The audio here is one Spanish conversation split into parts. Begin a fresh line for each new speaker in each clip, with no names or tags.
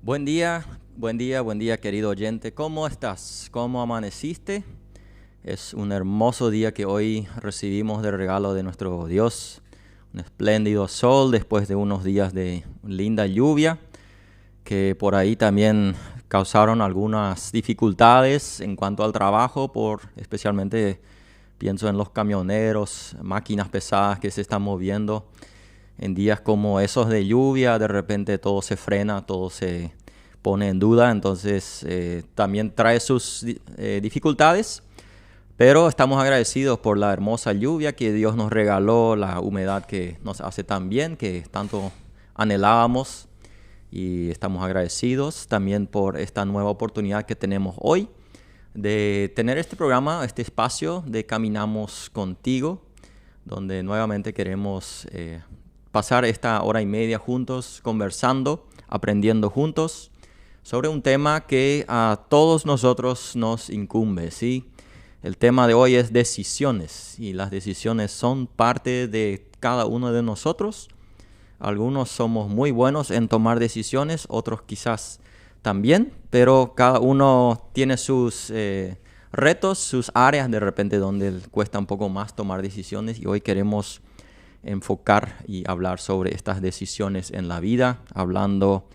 Buen día, buen día, querido oyente. ¿Cómo estás? ¿Cómo amaneciste? Es un hermoso día que hoy recibimos de regalo de nuestro Dios. Un espléndido sol después de unos días de linda lluvia que por ahí también causaron algunas dificultades en cuanto al trabajo, especialmente pienso en los camioneros, máquinas pesadas que se están moviendo. En días como esos de lluvia, de repente todo se frena, todo se pone en duda, entonces también trae sus dificultades, pero estamos agradecidos por la hermosa lluvia que Dios nos regaló, la humedad que nos hace tan bien, que tanto anhelábamos, y estamos agradecidos también por esta nueva oportunidad que tenemos hoy de tener este programa, este espacio de Caminamos Contigo, donde nuevamente queremos pasar esta hora y media juntos, conversando, aprendiendo juntos sobre un tema que a todos nosotros nos incumbe, ¿sí? El tema de hoy es decisiones, y las decisiones son parte de cada uno de nosotros. Algunos somos muy buenos en tomar decisiones, otros quizás también, pero cada uno tiene sus retos, sus áreas de repente donde cuesta un poco más tomar decisiones, y hoy queremos enfocar y hablar sobre estas decisiones en la vida, hablando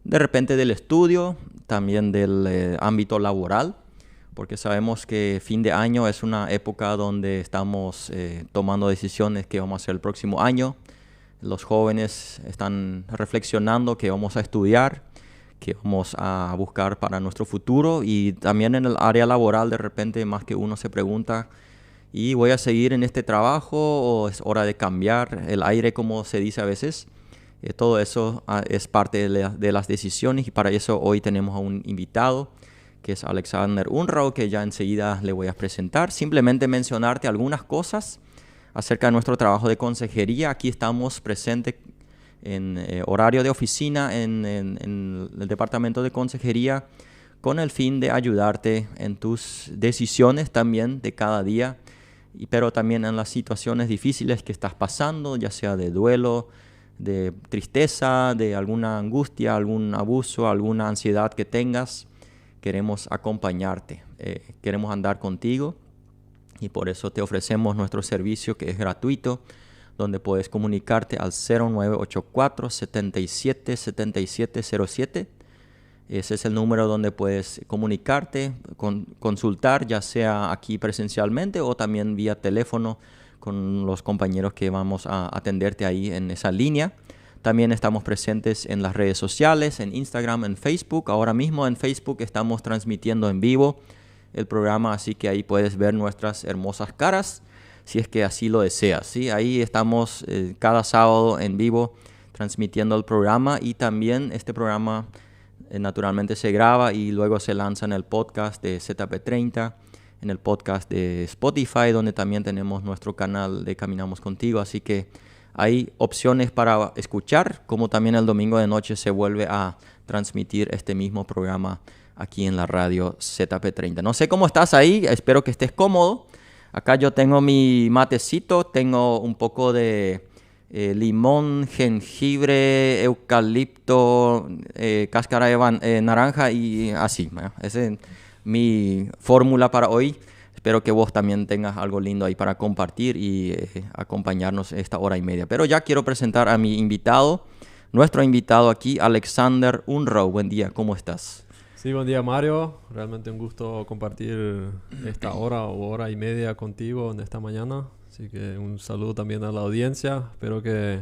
de repente del estudio, también del ámbito laboral, porque sabemos que fin de año es una época donde estamos tomando decisiones que vamos a hacer el próximo año. Los jóvenes están reflexionando qué vamos a estudiar, qué vamos a buscar para nuestro futuro, y también en el área laboral de repente más que uno se pregunta, ¿y voy a seguir en este trabajo o es hora de cambiar el aire, como se dice a veces? Todo eso es parte de las decisiones, y para eso hoy tenemos a un invitado que es Alexander Unruh, que ya enseguida le voy a presentar. Simplemente mencionarte algunas cosas acerca de nuestro trabajo de consejería. Aquí estamos presentes en horario de oficina en el departamento de consejería con el fin de ayudarte en tus decisiones también de cada día, pero también en las situaciones difíciles que estás pasando, ya sea de duelo, de tristeza, de alguna angustia, algún abuso, alguna ansiedad que tengas. Queremos acompañarte, queremos andar contigo, y por eso te ofrecemos nuestro servicio, que es gratuito, donde puedes comunicarte al 0984-777707. Ese es el número donde puedes comunicarte, consultar, ya sea aquí presencialmente o también vía teléfono con los compañeros que vamos a atenderte ahí en esa línea. También estamos presentes en las redes sociales, en Instagram, en Facebook. Ahora mismo en Facebook estamos transmitiendo en vivo el programa, así que ahí puedes ver nuestras hermosas caras, si es que así lo deseas, ¿sí? Ahí estamos cada sábado en vivo transmitiendo el programa, y también este programa naturalmente se graba y luego se lanza en el podcast de ZP30, en el podcast de Spotify, donde también tenemos nuestro canal de Caminamos Contigo. Así que hay opciones para escuchar, como también el domingo de noche se vuelve a transmitir este mismo programa aquí en la radio ZP30. No sé cómo estás ahí, espero que estés cómodo. Acá yo tengo mi matecito, tengo un poco de limón, jengibre, eucalipto, cáscara de naranja y así. Esa es mi fórmula para hoy. Espero que vos también tengas algo lindo ahí para compartir y acompañarnos esta hora y media. Pero ya quiero presentar a mi invitado, nuestro invitado aquí, Alexander Unruh. Buen día, ¿cómo estás?
Sí, buen día, Mario. Realmente un gusto compartir esta hora o hora y media contigo en esta mañana. Así que un saludo también a la audiencia. Espero que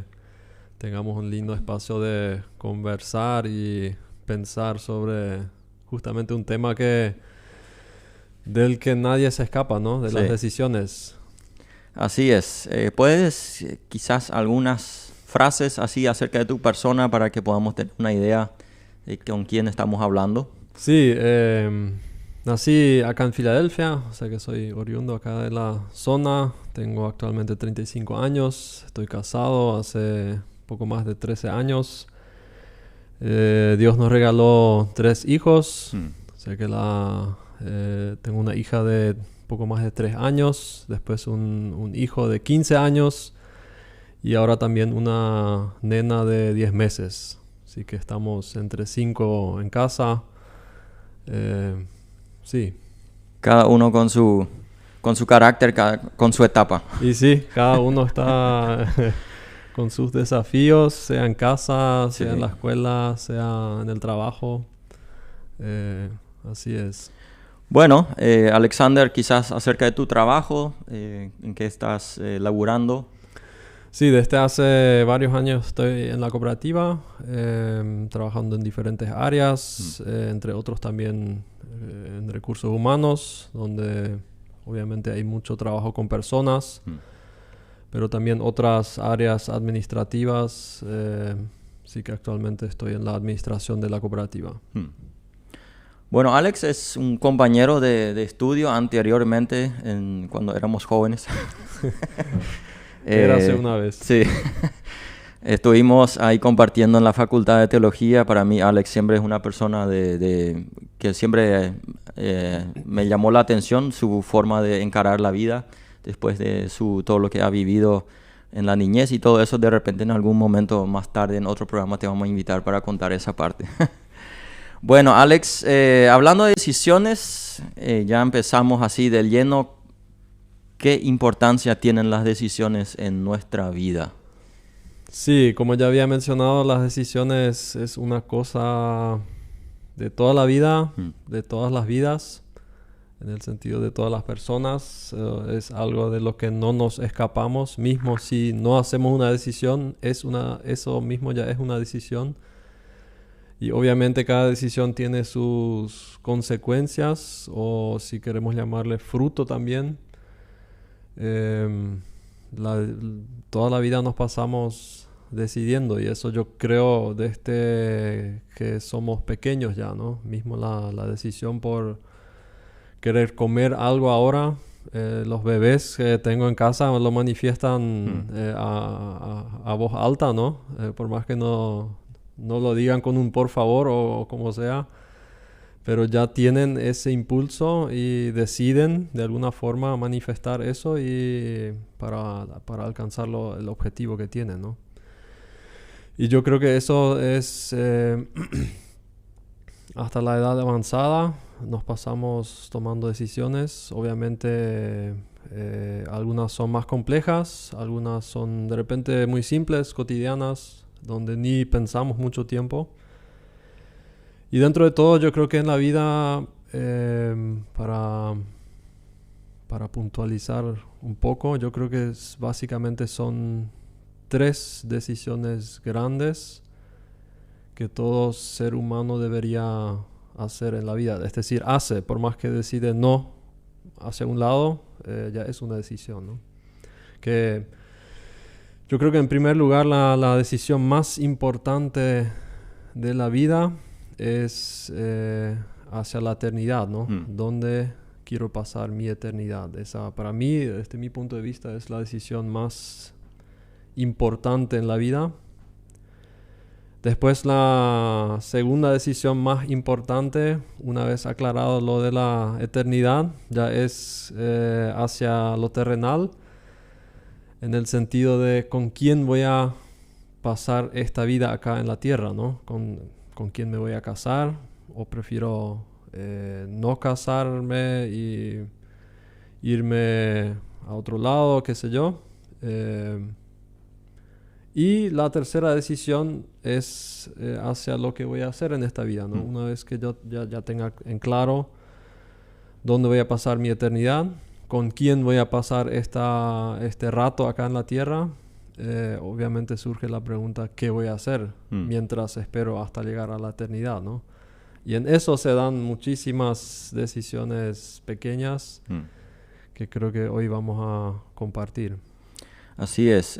tengamos un lindo espacio de conversar y pensar sobre justamente un tema del que nadie se escapa, ¿no? De las decisiones.
Así es. ¿Puedes quizás algunas frases así acerca de tu persona para que podamos tener una idea de con quién estamos hablando?
Sí, nací acá en Filadelfia, o sea que soy oriundo acá de la zona. Tengo actualmente 35 años, estoy casado hace poco más de 13 años. Dios nos regaló 3 hijos, o sea que tengo una hija de poco más de 3 años, después un hijo de 15 años y ahora también una nena de 10 meses. O Así que estamos entre 5 en casa. Sí.
Cada uno con su carácter, con su etapa.
Y sí, cada uno está con sus desafíos, sea en casa,
Sí.
sea en la escuela, sea en el trabajo. Así es.
Bueno, Alexander, quizás acerca de tu trabajo, en qué estás laburando.
Sí, desde hace varios años estoy en la cooperativa, trabajando en diferentes áreas, entre otros también en recursos humanos, donde obviamente hay mucho trabajo con personas, pero también otras áreas administrativas. Sí que actualmente estoy en la administración de la cooperativa.
Bueno, Alex es un compañero de estudio anteriormente, cuando éramos jóvenes.
Érase una vez.
Sí. Estuvimos ahí compartiendo en la Facultad de Teología. Para mí, Alex siempre es una persona que siempre me llamó la atención, su forma de encarar la vida, después de todo lo que ha vivido en la niñez y todo eso. De repente, en algún momento más tarde, en otro programa, te vamos a invitar para contar esa parte. Bueno, Alex, hablando de decisiones, ya empezamos así del lleno. ¿Qué importancia tienen las decisiones en nuestra vida?
Sí, como ya había mencionado, las decisiones es una cosa de toda la vida, de todas las vidas, en el sentido de todas las personas. Es algo de lo que no nos escapamos. Mismo si no hacemos una decisión, eso mismo ya es una decisión. Y obviamente cada decisión tiene sus consecuencias, o si queremos llamarle fruto también. Toda la vida nos pasamos decidiendo, y eso yo creo desde que somos pequeños ya, ¿no? Mismo la decisión por querer comer algo ahora. Los bebés que tengo en casa lo manifiestan a voz alta, ¿no? Por más que no lo digan con un por favor o como sea, pero ya tienen ese impulso y deciden de alguna forma manifestar eso y para alcanzar el objetivo que tienen, ¿no? Y yo creo que eso es hasta la edad avanzada nos pasamos tomando decisiones. Obviamente algunas son más complejas, algunas son de repente muy simples, cotidianas, donde ni pensamos mucho tiempo. Y dentro de todo, yo creo que en la vida, para puntualizar un poco, yo creo que básicamente son 3 decisiones grandes que todo ser humano debería hacer en la vida. Es decir, por más que decide no hacia un lado, ya es una decisión, ¿no? Que yo creo que en primer lugar la decisión más importante de la vida es hacia la eternidad, ¿no? ¿Dónde quiero pasar mi eternidad? Esa, para mí, desde mi punto de vista, es la decisión más importante en la vida. Después, la segunda decisión más importante, una vez aclarado lo de la eternidad, ya es hacia lo terrenal, en el sentido de con quién voy a pasar esta vida acá en la tierra, ¿no? Con quién me voy a casar, o prefiero no casarme y irme a otro lado, qué sé yo. Y la tercera decisión es hacia lo que voy a hacer en esta vida, ¿no? Una vez que yo ya tenga en claro dónde voy a pasar mi eternidad, con quién voy a pasar este rato acá en la tierra, obviamente surge la pregunta, ¿qué voy a hacer mientras espero hasta llegar a la eternidad, ¿no? Y en eso se dan muchísimas decisiones pequeñas que creo que hoy vamos a compartir.
Así es.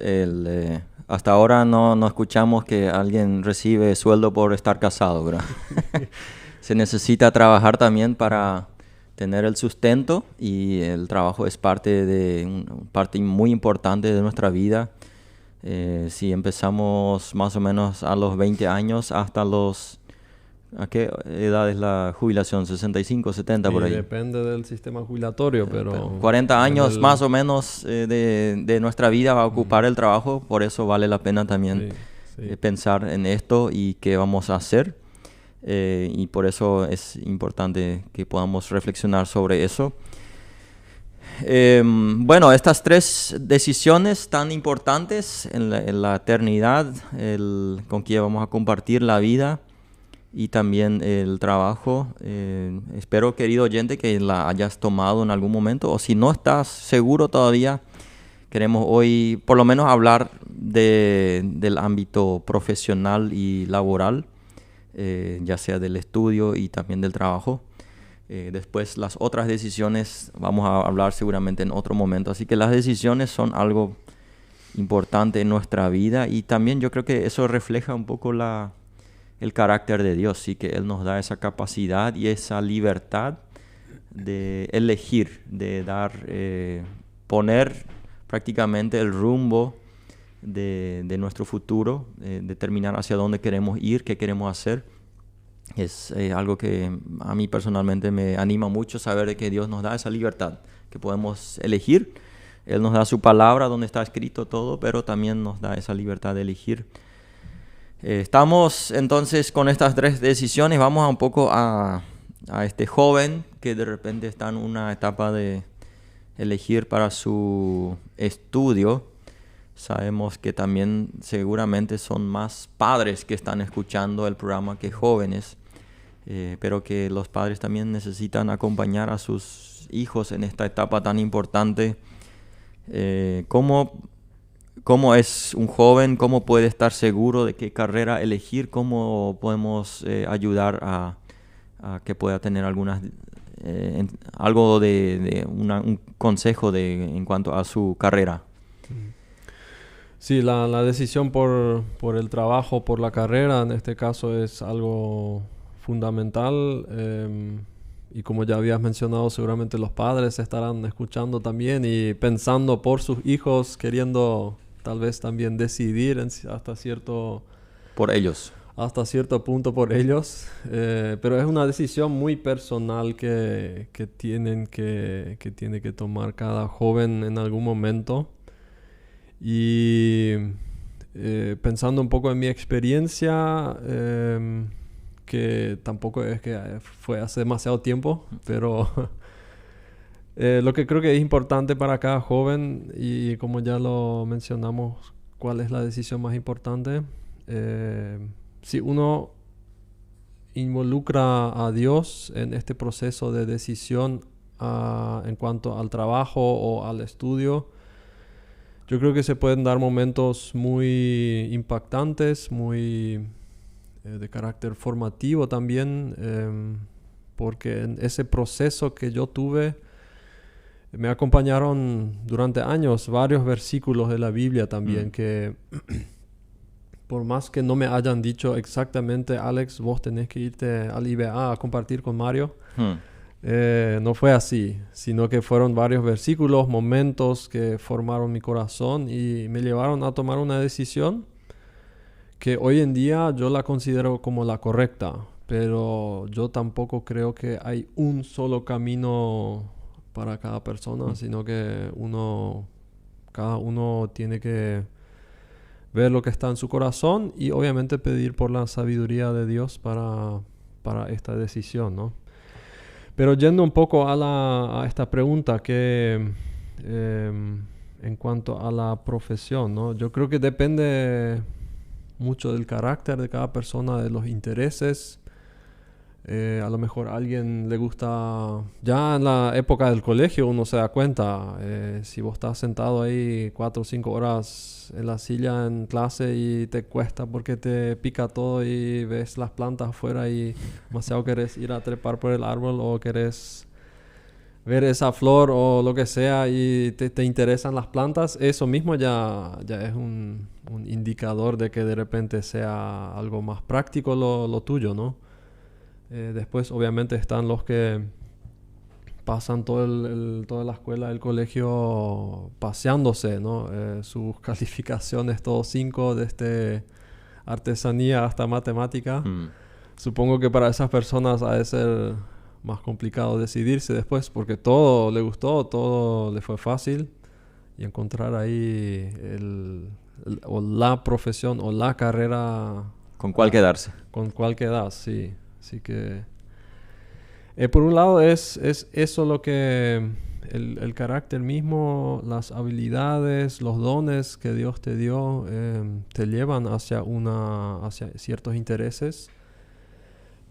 Hasta ahora no escuchamos que alguien recibe sueldo por estar casado, ¿verdad? Se necesita trabajar también para tener el sustento, y el trabajo es parte muy importante de nuestra vida. Si empezamos más o menos a los 20 años hasta ¿a qué edad es la jubilación? 65, 70 por ahí.
Depende del sistema jubilatorio, pero
40 años más o menos de nuestra vida va a ocupar el trabajo, por eso vale la pena también pensar en esto y qué vamos a hacer. Y por eso es importante que podamos reflexionar sobre eso. Bueno, estas tres decisiones tan importantes en la eternidad, con quien vamos a compartir la vida y también el trabajo. Espero, querido oyente, que la hayas tomado en algún momento, o si no estás seguro todavía, queremos hoy por lo menos hablar del ámbito profesional y laboral, ya sea del estudio y también del trabajo. Después las otras decisiones vamos a hablar seguramente en otro momento. Así que las decisiones son algo importante en nuestra vida y también yo creo que eso refleja un poco el carácter de Dios, sí, que Él nos da esa capacidad y esa libertad de elegir, de poner prácticamente el rumbo de nuestro futuro, determinar hacia dónde queremos ir, qué queremos hacer. Es algo que a mí personalmente me anima mucho saber de que Dios nos da esa libertad, que podemos elegir. Él nos da su palabra donde está escrito todo, pero también nos da esa libertad de elegir. Estamos entonces con estas tres decisiones. Vamos un poco a este joven que de repente está en una etapa de elegir para su estudio. Sabemos que también seguramente son más padres que están escuchando el programa que jóvenes. Pero que los padres también necesitan acompañar a sus hijos en esta etapa tan importante. ¿Cómo es un joven? ¿Cómo puede estar seguro de qué carrera elegir? ¿Cómo podemos ayudar a que pueda tener algo un consejo en cuanto a su carrera?
Sí, la decisión por el trabajo, por la carrera, en este caso es algo fundamental, y como ya habías mencionado, seguramente los padres estarán escuchando también y pensando por sus hijos, queriendo tal vez también decidir hasta cierto punto por ellos, pero es una decisión muy personal que tiene que tomar cada joven en algún momento. Y pensando un poco en mi experiencia, que tampoco es que fue hace demasiado tiempo, pero lo que creo que es importante para cada joven, y como ya lo mencionamos, ¿cuál es la decisión más importante? Si uno involucra a Dios en este proceso de decisión en cuanto al trabajo o al estudio, yo creo que se pueden dar momentos muy impactantes, muy de carácter formativo también, porque en ese proceso que yo tuve me acompañaron durante años varios versículos de la Biblia también, que por más que no me hayan dicho exactamente, Alex, vos tenés que irte al IBA a compartir con Mario, no fue así, sino que fueron varios versículos, momentos que formaron mi corazón y me llevaron a tomar una decisión que hoy en día yo la considero como la correcta, pero yo tampoco creo que hay un solo camino para cada persona, sino que cada uno tiene que ver lo que está en su corazón y obviamente pedir por la sabiduría de Dios para esta decisión, ¿no? Pero yendo un poco a esta pregunta que en cuanto a la profesión, ¿no? Yo creo que depende mucho del carácter de cada persona, de los intereses. A lo mejor a alguien le gusta, ya en la época del colegio uno se da cuenta, si vos estás sentado ahí 4 o 5 horas en la silla en clase y te cuesta porque te pica todo y ves las plantas afuera y demasiado querés ir a trepar por el árbol o querés ver esa flor o lo que sea y te interesan las plantas, eso mismo ya es un indicador de que de repente sea algo más práctico lo tuyo, ¿no? Después obviamente están los que pasan toda la escuela, el colegio paseándose, ¿no? Sus calificaciones, todos 5, desde artesanía hasta matemática. Supongo que para esas personas ha de ser más complicado decidirse después porque todo le gustó, todo le fue fácil y encontrar ahí o la profesión o la carrera.
¿Con cuál quedarse?
Con cuál quedas, sí. Así que por un lado es eso lo que el carácter mismo, las habilidades, los dones que Dios te dio te llevan hacia ciertos intereses.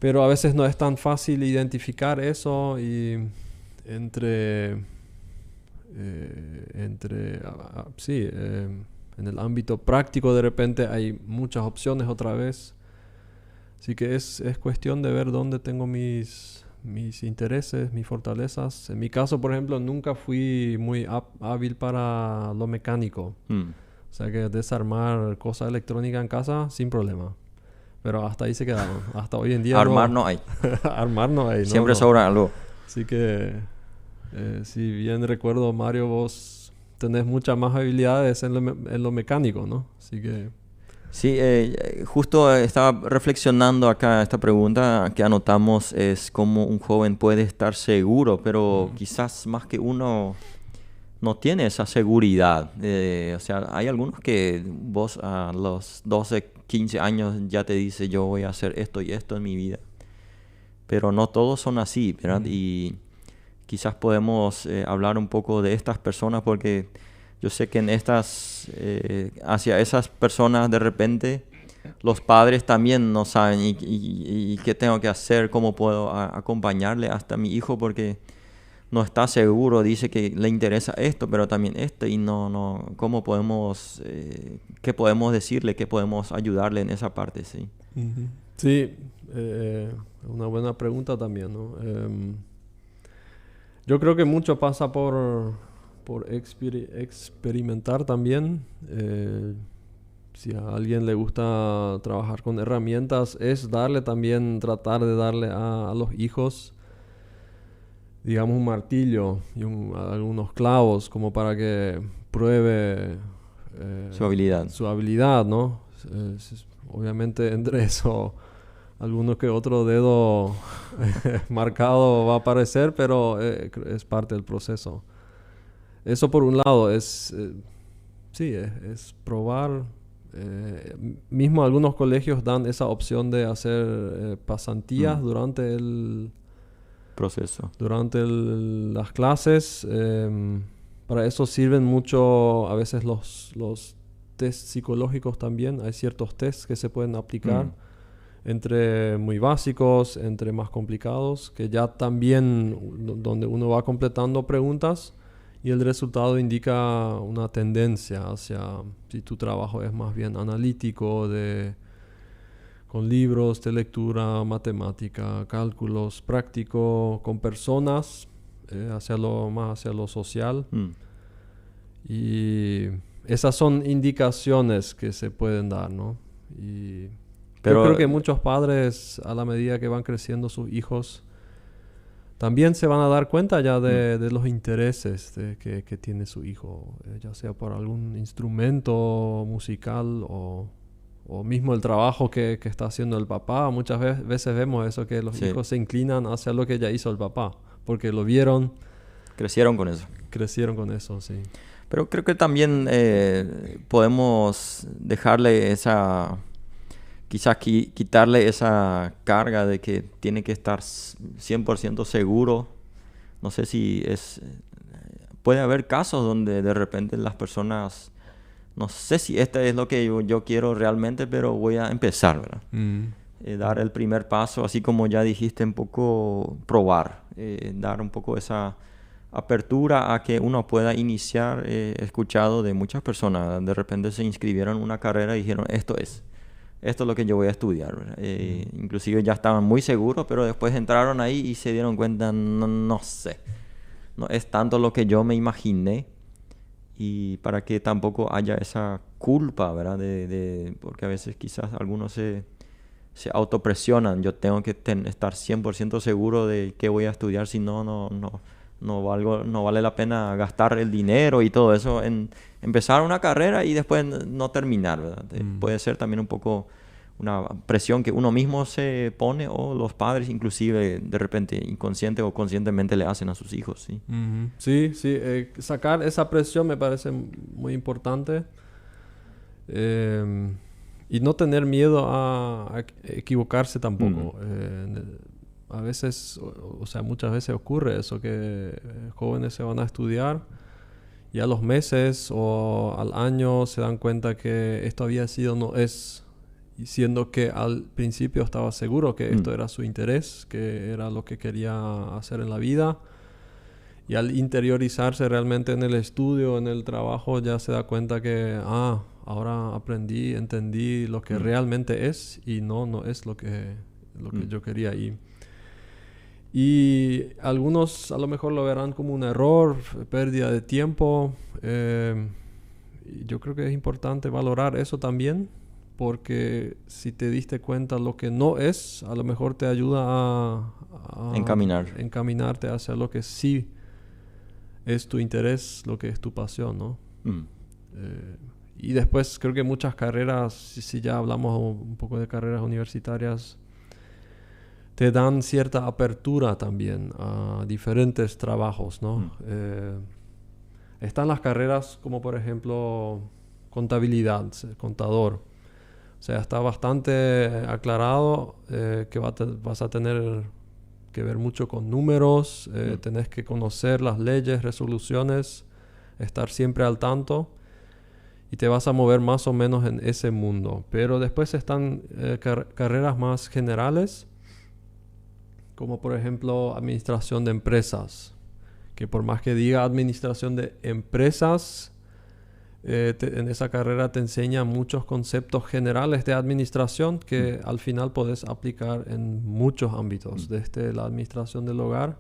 Pero a veces no es tan fácil identificar eso y en el ámbito práctico de repente hay muchas opciones otra vez. Así que es cuestión de ver dónde tengo mis intereses, mis fortalezas. En mi caso, por ejemplo, nunca fui muy hábil para lo mecánico. O sea que desarmar cosas electrónicas en casa sin problema. Pero hasta ahí se quedaron. Hasta hoy en día
Armar no hay.
Armar no hay.
Siempre sobra algo.
Así que, si bien recuerdo, Mario, vos tenés muchas más habilidades en lo mecánico, ¿no? Así que...
Sí, justo estaba reflexionando acá. Esta pregunta que anotamos es cómo un joven puede estar seguro, pero quizás más que uno no tiene esa seguridad. O sea, hay algunos que vos a los 12, 15 años ya te dice yo voy a hacer esto y esto en mi vida. Pero no todos son así, ¿verdad? Y quizás podemos hablar un poco de estas personas porque yo sé que hacia esas personas de repente los padres también no saben y qué tengo que hacer, cómo puedo acompañarle hasta a mi hijo porque no está seguro, dice que le interesa esto, pero también esto y no, ¿cómo podemos, qué podemos decirle, qué podemos ayudarle en esa parte, sí?
Uh-huh. Sí, una buena pregunta también, ¿no? Yo creo que mucho pasa por experimentar también. Si a alguien le gusta trabajar con herramientas, es tratar de darle a los hijos, digamos, un martillo y algunos clavos como para que pruebe
su habilidad,
¿no? Obviamente entre eso alguno que otro dedo marcado va a aparecer, pero es parte del proceso. Eso por un lado es probar. Mismo algunos colegios dan esa opción de hacer pasantías durante el
proceso.
Durante las clases. Para eso sirven mucho a veces los test psicológicos también. Hay ciertos tests que se pueden aplicar entre muy básicos, entre más complicados, que ya también donde uno va completando preguntas y el resultado indica una tendencia hacia si tu trabajo es más bien analítico, con libros de lectura, matemática, cálculos, práctico, con personas, más hacia lo social. Y esas son indicaciones que se pueden dar, ¿no? Pero yo creo que muchos padres, a la medida que van creciendo sus hijos, también se van a dar cuenta ya de los intereses que tiene su hijo, ya sea por algún instrumento musical o mismo el trabajo que está haciendo el papá. Muchas veces vemos eso, que los hijos se inclinan hacia lo que ya hizo el papá, porque lo vieron.
Crecieron con eso.
Crecieron con eso, sí.
Pero creo que también podemos dejarle quizás quitarle esa carga de que tiene que estar 100% seguro. No sé si puede haber casos donde de repente las personas, no sé si este es lo que yo quiero realmente, pero voy a empezar, ¿verdad? Dar el primer paso, así como ya dijiste, un poco probar, dar un poco esa apertura a que uno pueda iniciar. He escuchado de muchas personas, de repente se inscribieron en una carrera y dijeron, esto es lo que yo voy a estudiar. Inclusive ya estaban muy seguros, pero después entraron ahí y se dieron cuenta, no sé, no es tanto lo que yo me imaginé. Y para que tampoco haya esa culpa, ¿verdad? Porque a veces quizás algunos se autopresionan. Yo tengo que estar 100% seguro de qué voy a estudiar, si no vale la pena gastar el dinero y todo eso en empezar una carrera y después no terminar, ¿verdad? Puede ser también un poco una presión que uno mismo se pone o los padres inclusive de repente inconsciente o conscientemente le hacen a sus hijos, ¿sí?
Ujú. Sí, sí, sacar esa presión me parece muy importante. Y no tener miedo a equivocarse tampoco. A veces, o sea, muchas veces ocurre eso, que jóvenes se van a estudiar y a los meses o al año se dan cuenta que esto había sido, no es, y siendo que al principio estaba seguro que esto era su interés, que era lo que quería hacer en la vida. Y al interiorizarse realmente en el estudio, en el trabajo, ya se da cuenta que, ahora aprendí, entendí lo que realmente es y no es lo que yo quería. Y algunos a lo mejor lo verán como un error, pérdida de tiempo. Y yo creo que es importante valorar eso también, porque si te diste cuenta lo que no es, a lo mejor te ayuda a encaminarte hacia lo que sí es tu interés, lo que es tu pasión, ¿no? Y después creo que muchas carreras, si ya hablamos un poco de carreras universitarias, te dan cierta apertura también a diferentes trabajos, ¿no? Están las carreras como por ejemplo contabilidad, contador. O sea, está bastante aclarado que vas a tener que ver mucho con números, tenés que conocer las leyes, resoluciones, estar siempre al tanto y te vas a mover más o menos en ese mundo. Pero después están carreras más generales, como por ejemplo administración de empresas, que por más que diga administración de empresas, en esa carrera te enseña muchos conceptos generales de administración que al final podés aplicar en muchos ámbitos, desde la administración del hogar,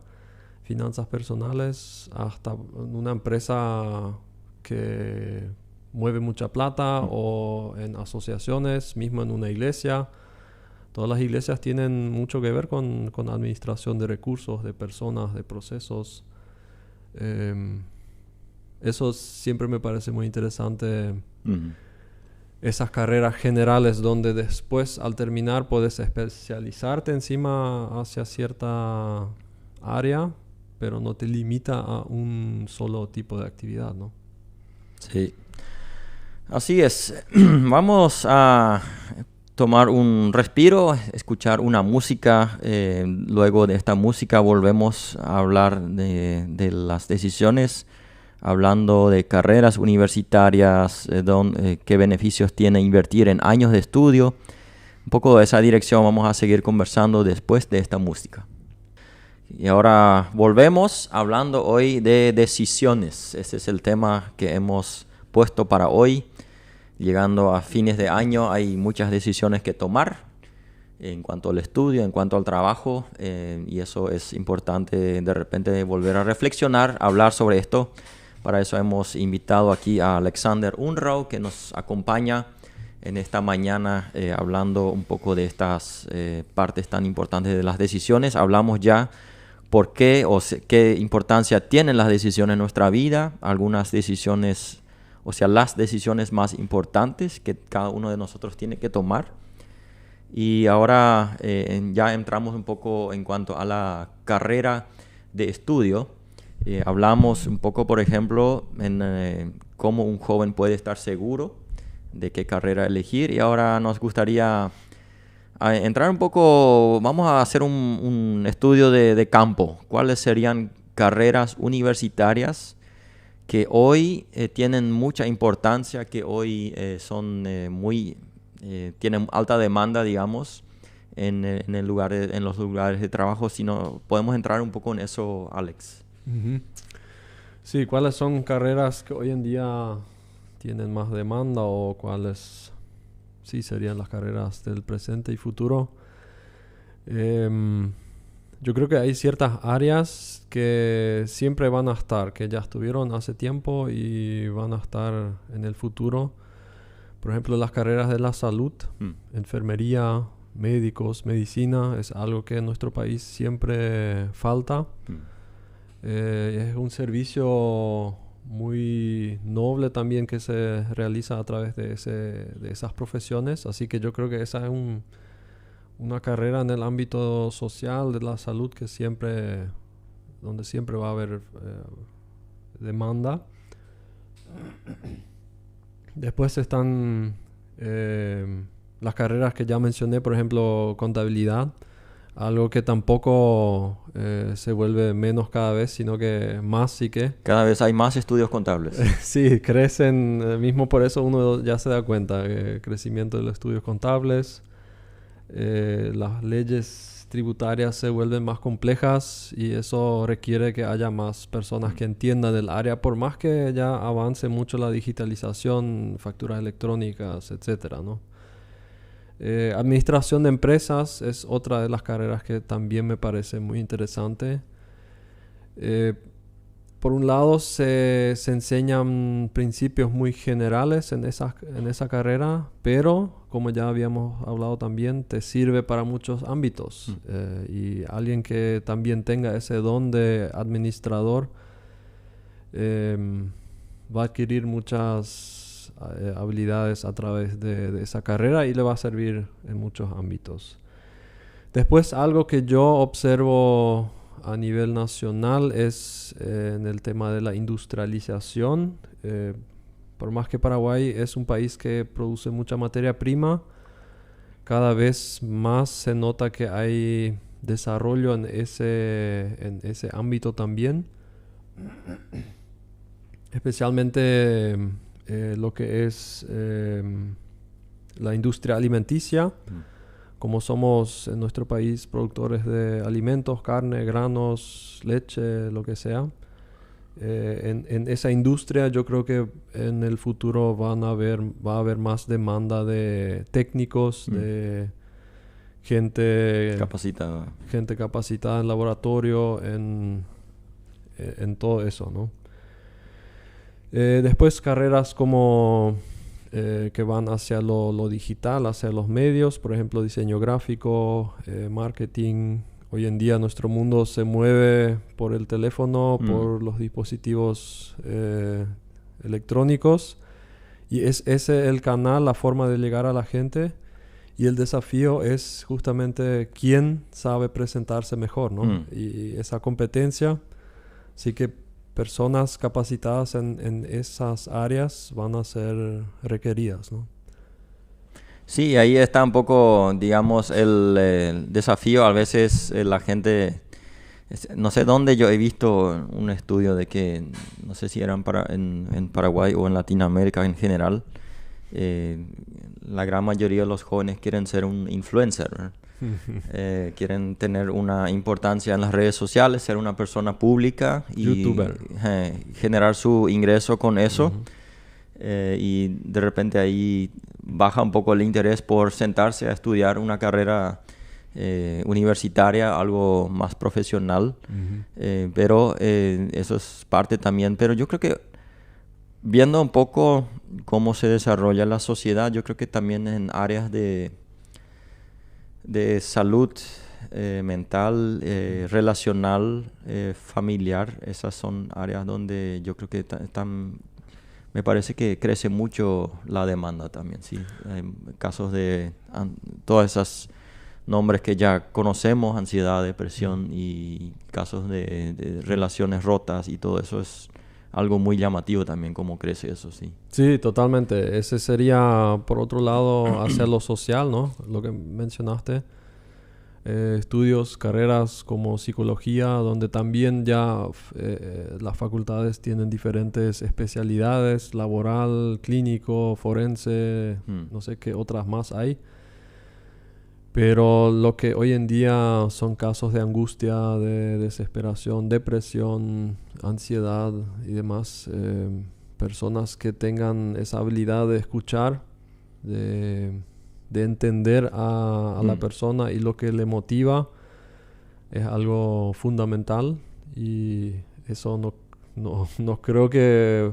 finanzas personales, hasta una empresa que mueve mucha plata o en asociaciones, mismo en una iglesia. Todas las iglesias tienen mucho que ver con administración de recursos, de personas, de procesos. Eso siempre me parece muy interesante. Esas carreras generales donde después al terminar puedes especializarte encima hacia cierta área, pero no te limita a un solo tipo de actividad, ¿no?
Sí, así es. Vamos a tomar un respiro, escuchar una música. Luego de esta música volvemos a hablar de las decisiones, hablando de carreras universitarias, qué beneficios tiene invertir en años de estudio. Un poco de esa dirección vamos a seguir conversando después de esta música. Y ahora volvemos hablando hoy de decisiones. Ese es el tema que hemos puesto para hoy. Llegando a fines de año hay muchas decisiones que tomar en cuanto al estudio, en cuanto al trabajo, y eso es importante de repente volver a reflexionar, hablar sobre esto. Para eso hemos invitado aquí a Alexander Unruh, que nos acompaña en esta mañana hablando un poco de estas partes tan importantes de las decisiones. Hablamos ya por qué o qué importancia tienen las decisiones en nuestra vida, algunas decisiones, o sea, las decisiones más importantes que cada uno de nosotros tiene que tomar. Y ahora ya entramos un poco en cuanto a la carrera de estudio. Hablamos un poco, por ejemplo, en cómo un joven puede estar seguro de qué carrera elegir. Y ahora nos gustaría entrar un poco, vamos a hacer un estudio de campo. ¿Cuáles serían carreras universitarias que hoy tienen mucha importancia, que hoy son tienen alta demanda, digamos, en los lugares de trabajo? Si no, podemos entrar un poco en eso, Alex.
Sí, ¿cuáles son carreras que hoy en día tienen más demanda o cuáles sí serían las carreras del presente y futuro? Yo creo que hay ciertas áreas que siempre van a estar, que ya estuvieron hace tiempo y van a estar en el futuro. Por ejemplo, las carreras de la salud, enfermería, médicos, medicina, es algo que en nuestro país siempre falta. Es un servicio muy noble también que se realiza a través de esas profesiones. Así que yo creo que esa es una carrera en el ámbito social de la salud donde siempre va a haber demanda. Después están las carreras que ya mencioné, por ejemplo, contabilidad, algo que tampoco se vuelve menos cada vez, sino que más sí que.
Cada vez hay más estudios contables.
Sí, crecen, mismo por eso uno ya se da cuenta, crecimiento de los estudios contables, las leyes tributarias se vuelven más complejas y eso requiere que haya más personas que entiendan el área, por más que ya avance mucho la digitalización, facturas electrónicas, etcétera, ¿no? Administración de empresas es otra de las carreras que también me parece muy interesante. Por un lado se enseñan principios muy generales en esa carrera, pero como ya habíamos hablado también, te sirve para muchos ámbitos. Y alguien que también tenga ese don de administrador va a adquirir muchas habilidades a través de esa carrera y le va a servir en muchos ámbitos. Después, algo que yo observo a nivel nacional es en el tema de la industrialización. Por más que Paraguay es un país que produce mucha materia prima, cada vez más se nota que hay desarrollo en ese ámbito también. Especialmente lo que es la industria alimenticia. Como somos en nuestro país productores de alimentos, carne, granos, leche, lo que sea, en esa industria yo creo que en el futuro va a haber más demanda de técnicos, de gente capacitada en laboratorio, en todo eso, ¿no? Después carreras como que van hacia lo digital, hacia los medios, por ejemplo diseño gráfico, marketing. Hoy en día nuestro mundo se mueve por el teléfono, por los dispositivos electrónicos, y es ese el canal, la forma de llegar a la gente, y el desafío es justamente quién sabe presentarse mejor, ¿no? Y esa competencia, así que personas capacitadas en esas áreas van a ser requeridas, ¿no?
Sí, ahí está un poco, digamos, el desafío. A veces la gente, no sé dónde yo he visto un estudio de que, no sé si era en Paraguay o en Latinoamérica en general, la gran mayoría de los jóvenes quieren ser un influencer, ¿verdad? Quieren tener una importancia en las redes sociales, ser una persona pública y
YouTuber.
Generar su ingreso con eso. Y de repente ahí baja un poco el interés por sentarse a estudiar una carrera universitaria, algo más profesional. Pero eso es parte también. Pero yo creo que viendo un poco cómo se desarrolla la sociedad, yo creo que también en áreas de salud mental, relacional, familiar, esas son áreas donde yo creo que me parece que crece mucho la demanda también, sí. Hay casos de todas esas nombres que ya conocemos, ansiedad, depresión y casos de relaciones rotas y todo eso es algo muy llamativo también, cómo crece eso, sí.
Sí, totalmente. Ese sería, por otro lado, hacia lo social, ¿no? Lo que mencionaste. Estudios, carreras como psicología, donde también ya las facultades tienen diferentes especialidades, laboral, clínico, forense, no sé qué otras más hay. Pero lo que hoy en día son casos de angustia, de desesperación, depresión, ansiedad y demás, personas que tengan esa habilidad de escuchar, de entender a la persona y lo que le motiva, es algo fundamental, y eso no creo que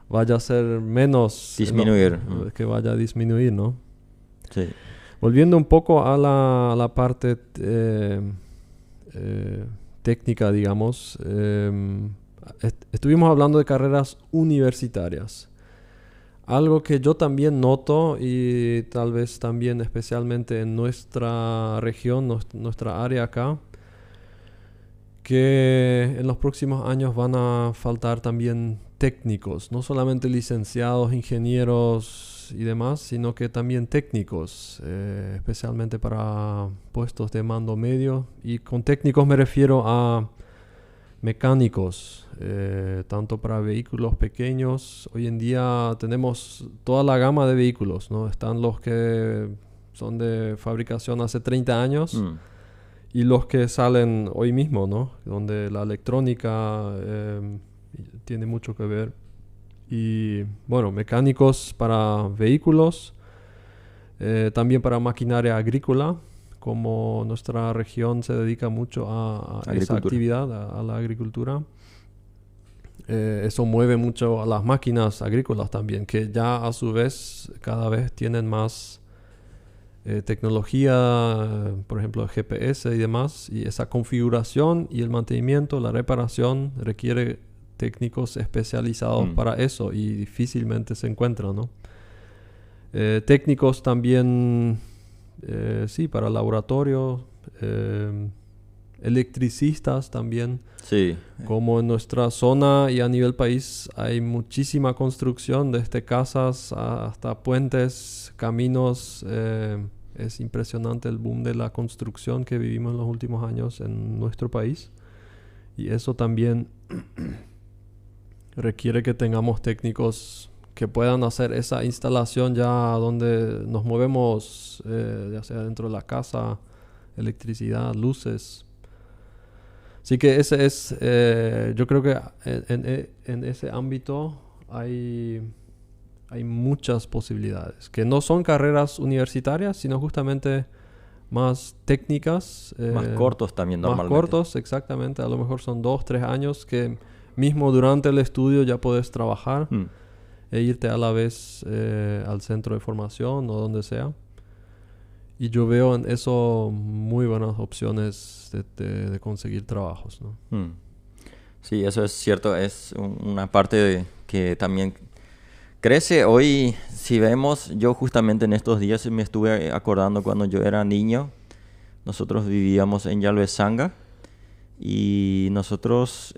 vaya a ser menos,
disminuir,
que vaya a disminuir, ¿no?
Sí.
Volviendo un poco a la parte técnica, digamos, estuvimos hablando de carreras universitarias. Algo que yo también noto y tal vez también especialmente en nuestra región, nuestra área acá, que en los próximos años van a faltar también técnicos, no solamente licenciados, ingenieros y demás, sino que también técnicos, especialmente para puestos de mando medio. Y con técnicos me refiero a mecánicos, tanto para vehículos pequeños. Hoy en día tenemos toda la gama de vehículos, ¿no? Están los que son de fabricación hace 30 años y los que salen hoy mismo, ¿no? Donde la electrónica tiene mucho que ver. Y bueno, mecánicos para vehículos, también para maquinaria agrícola, como nuestra región se dedica mucho a esa actividad, a la agricultura. Eso mueve mucho a las máquinas agrícolas también, que ya a su vez cada vez tienen más tecnología, por ejemplo GPS y demás, y esa configuración y el mantenimiento, la reparación requiere técnicos especializados para eso y difícilmente se encuentran, ¿no? Técnicos también, sí, para laboratorio, electricistas también.
Sí.
Como en nuestra zona y a nivel país hay muchísima construcción, desde casas hasta puentes, caminos. Es impresionante el boom de la construcción que vivimos en los últimos años en nuestro país. Y eso también requiere que tengamos técnicos que puedan hacer esa instalación ya donde nos movemos, ya sea dentro de la casa, electricidad, luces. Así que ese es, yo creo que en ese ámbito hay muchas posibilidades, que no son carreras universitarias, sino justamente más técnicas.
Más cortos también normalmente.
Más cortos, exactamente. A lo mejor son 2, 3 años que mismo durante el estudio ya puedes trabajar e irte a la vez al centro de formación o donde sea. Y yo veo en eso muy buenas opciones de conseguir trabajos, ¿no?
Sí, eso es cierto. Es una parte que también crece. Hoy, si vemos, yo justamente en estos días me estuve acordando cuando yo era niño. Nosotros vivíamos en Yalvezanga. Y nosotros,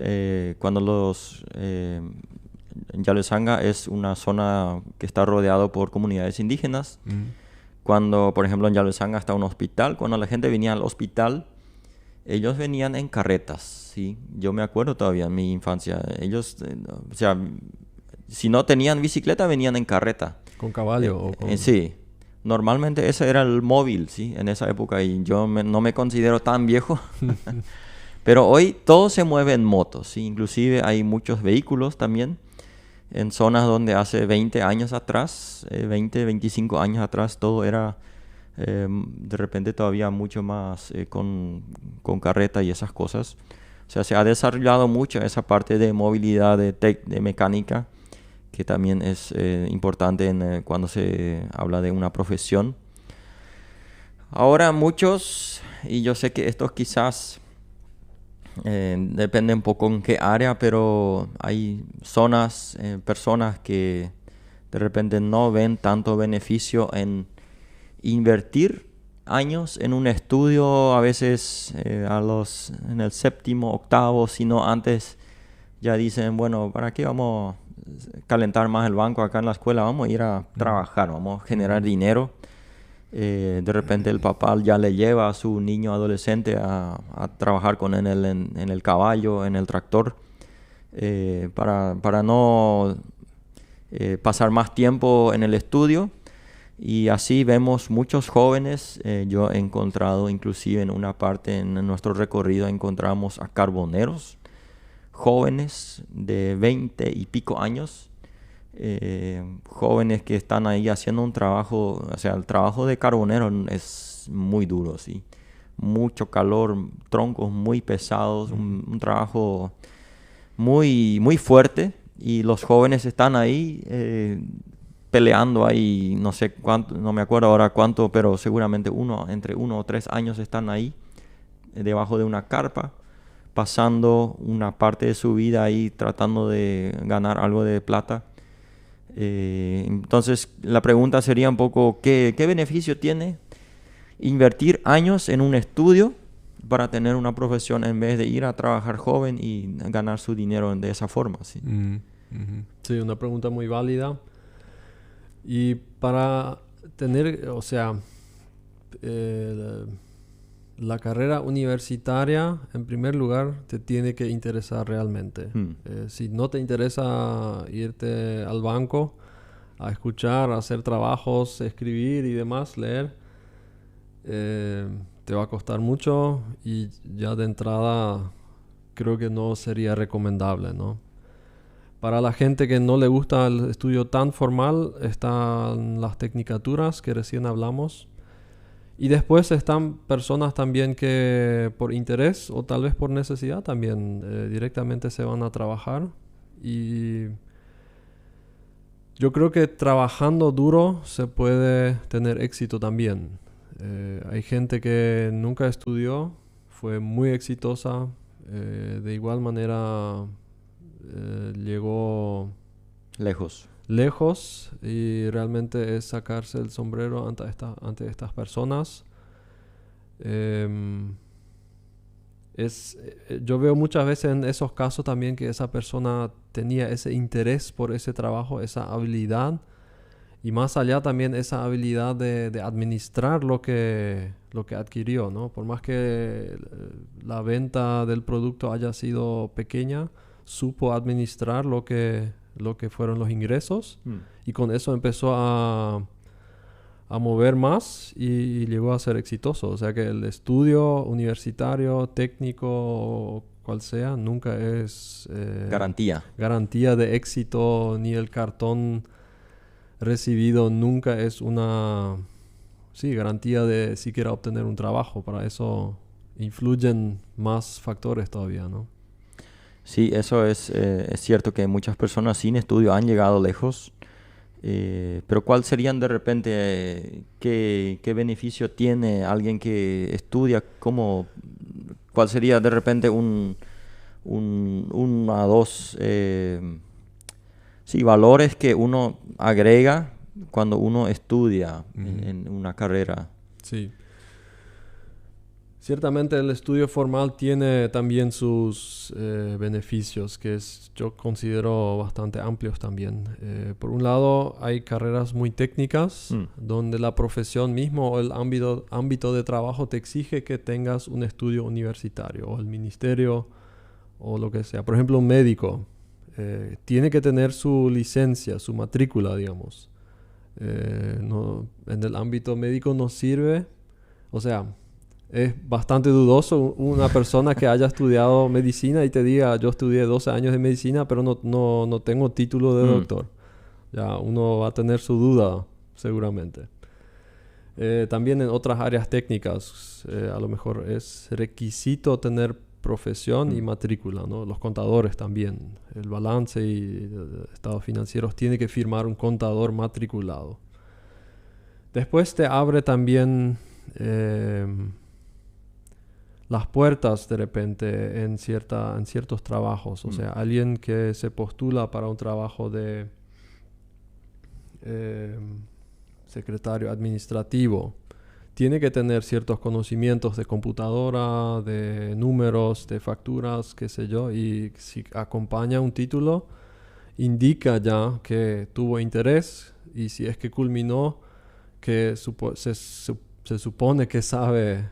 Yalvezanga es una zona que está rodeado por comunidades indígenas. Cuando, por ejemplo, en Yalvezanga está un hospital, cuando la gente venía al hospital, ellos venían en carretas, ¿sí? Yo me acuerdo todavía en mi infancia. Ellos, o sea, si no tenían bicicleta, venían en carreta.
¿Con caballo? O con...
Sí. Normalmente ese era el móvil, ¿sí? En esa época. Y yo no me considero tan viejo. Pero hoy todo se mueve en motos, ¿sí? Inclusive hay muchos vehículos también. En zonas donde hace 20 años atrás, 20, 25 años atrás, todo era de repente todavía mucho más con carreta y esas cosas. O sea, se ha desarrollado mucho esa parte de movilidad, de mecánica, que también es importante cuando se habla de una profesión. Ahora muchos, y yo sé que estos quizás... depende un poco en qué área, pero hay zonas, personas que de repente no ven tanto beneficio en invertir años en un estudio, a veces en el 7º, 8º, sino antes ya dicen, bueno, ¿para qué vamos a calentar más el banco acá en la escuela? Vamos a ir a trabajar, vamos a generar dinero. De repente el papá ya le lleva a su niño adolescente a trabajar con él en el caballo, en el tractor, para no pasar más tiempo en el estudio. Y así vemos muchos jóvenes. Yo he encontrado, inclusive en una parte en nuestro recorrido, encontramos a carboneros, jóvenes de 20 y pico años. Jóvenes que están ahí haciendo un trabajo, o sea, el trabajo de carbonero es muy duro, ¿sí? Mucho calor, troncos muy pesados, un trabajo muy, muy fuerte, y los jóvenes están ahí peleando ahí, no sé cuánto, no me acuerdo ahora cuánto, pero seguramente entre 1 o 3 años están ahí debajo de una carpa pasando una parte de su vida ahí tratando de ganar algo de plata. Entonces la pregunta sería un poco, ¿qué beneficio tiene invertir años en un estudio para tener una profesión en vez de ir a trabajar joven y ganar su dinero de esa forma? ¿Sí?
Sí, una pregunta muy válida. Y para tener, o sea, la carrera universitaria, en primer lugar, te tiene que interesar realmente. Si no te interesa irte al banco a escuchar, a hacer trabajos, escribir y demás, leer, te va a costar mucho y ya de entrada creo que no sería recomendable, ¿no? Para la gente que no le gusta el estudio tan formal, están las tecnicaturas que recién hablamos. Y después están personas también que por interés o tal vez por necesidad también directamente se van a trabajar. Y yo creo que trabajando duro se puede tener éxito también. Hay gente que nunca estudió, fue muy exitosa, de igual manera llegó lejos y realmente es sacarse el sombrero ante estas personas. Yo veo muchas veces en esos casos también que esa persona tenía ese interés por ese trabajo, esa habilidad y más allá también esa habilidad de administrar lo que adquirió, ¿no? Por más que la venta del producto haya sido pequeña, supo administrar lo que fueron los ingresos y con eso empezó a mover más y llegó a ser exitoso. O sea que el estudio universitario, técnico, cual sea, nunca es garantía de éxito, ni el cartón recibido nunca es una garantía de siquiera obtener un trabajo. Para eso influyen más factores todavía, ¿no?
Sí, eso es cierto que muchas personas sin estudio han llegado lejos, pero ¿cuál serían de repente, qué beneficio tiene alguien que estudia? ¿Cuál sería de repente una o dos valores que uno agrega cuando uno estudia en una carrera?
Sí. Ciertamente el estudio formal tiene también sus beneficios, que yo considero bastante amplios también. Por un lado, hay carreras muy técnicas, donde la profesión mismo o el ámbito de trabajo te exige que tengas un estudio universitario, o el ministerio, o lo que sea. Por ejemplo, un médico tiene que tener su licencia, su matrícula, digamos. En el ámbito médico no sirve, o sea, es bastante dudoso una persona que haya estudiado medicina y te diga, yo estudié 12 años de medicina, pero no tengo título de doctor. Ya uno va a tener su duda, seguramente. También en otras áreas técnicas, a lo mejor es requisito tener profesión y matrícula, ¿no? Los contadores también. El balance y estados financieros tiene que firmar un contador matriculado. Después te abre también las puertas de repente en ciertos trabajos. O sea, alguien que se postula para un trabajo de secretario administrativo tiene que tener ciertos conocimientos de computadora, de números, de facturas, qué sé yo, y si acompaña un título indica ya que tuvo interés y si es que culminó que se supone que sabe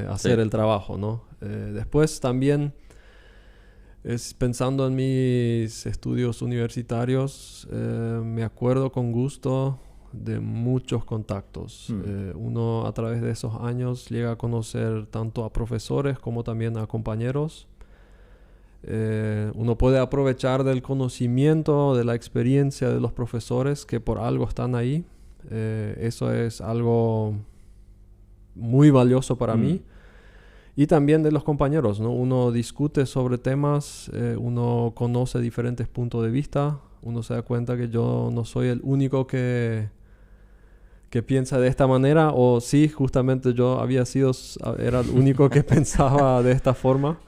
hacer el trabajo, ¿no? Después también, pensando en mis estudios universitarios, me acuerdo con gusto de muchos contactos. Uno a través de esos años llega a conocer tanto a profesores como también a compañeros. Uno puede aprovechar del conocimiento, de la experiencia de los profesores que por algo están ahí. Eso es algo muy valioso para mí. Y también de los compañeros, ¿no? Uno discute sobre temas, uno conoce diferentes puntos de vista, uno se da cuenta que yo no soy el único que piensa de esta manera, o sí, justamente yo era el único que pensaba de esta forma.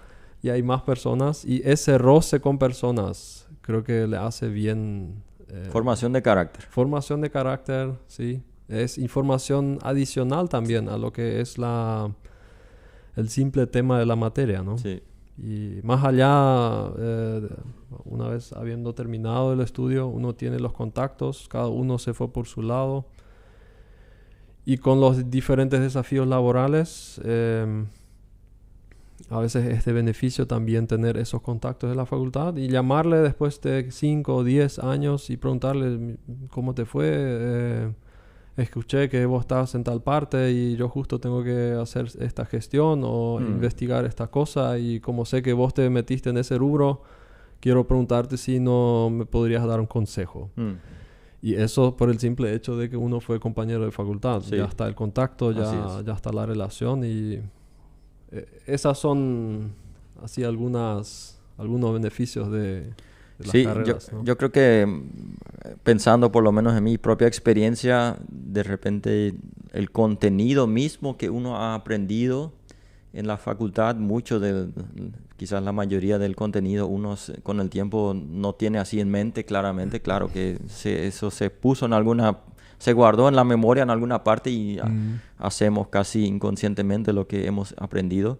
y hay más personas. Y ese roce con personas creo que le hace bien.
Formación de carácter.
Formación de carácter, sí. Es información adicional también a lo que es el simple tema de la materia, ¿no?
Sí.
Y más allá, una vez habiendo terminado el estudio, uno tiene los contactos, cada uno se fue por su lado. Y con los diferentes desafíos laborales, a veces es de beneficio también tener esos contactos de la facultad y llamarle después de 5 o 10 años y preguntarle cómo te fue. Escuché que vos estás en tal parte y yo justo tengo que hacer esta gestión o investigar esta cosa, y como sé que vos te metiste en ese rubro, quiero preguntarte si no me podrías dar un consejo. Y eso por el simple hecho de que uno fue compañero de facultad.
Sí.
Ya está el contacto, ya está la relación, y esas son así algunos beneficios de las carreras, ¿no?
Yo creo que pensando por lo menos en mi propia experiencia, de repente el contenido mismo que uno ha aprendido en la facultad, quizás la mayoría del contenido uno con el tiempo no tiene así en mente claramente. Claro que eso se puso se guardó en la memoria en alguna parte y hacemos casi inconscientemente lo que hemos aprendido.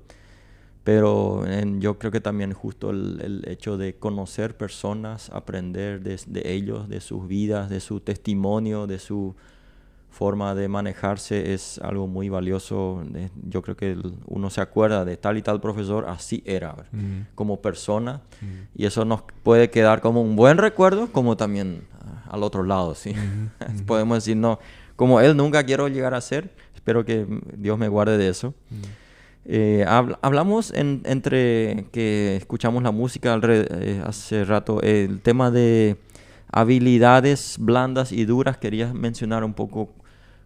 Pero yo creo que también justo el hecho de conocer personas, aprender de ellos, de sus vidas, de su testimonio, de su forma de manejarse, es algo muy valioso. Yo creo que uno se acuerda de tal y tal profesor, así era, como persona. Y eso nos puede quedar como un buen recuerdo, como también al otro lado, ¿sí? Podemos decir, no, como él nunca quiero llegar a ser. Espero que Dios me guarde de eso. Hablamos entre que escuchamos la música hace rato, el tema de habilidades blandas y duras. Quería mencionar un poco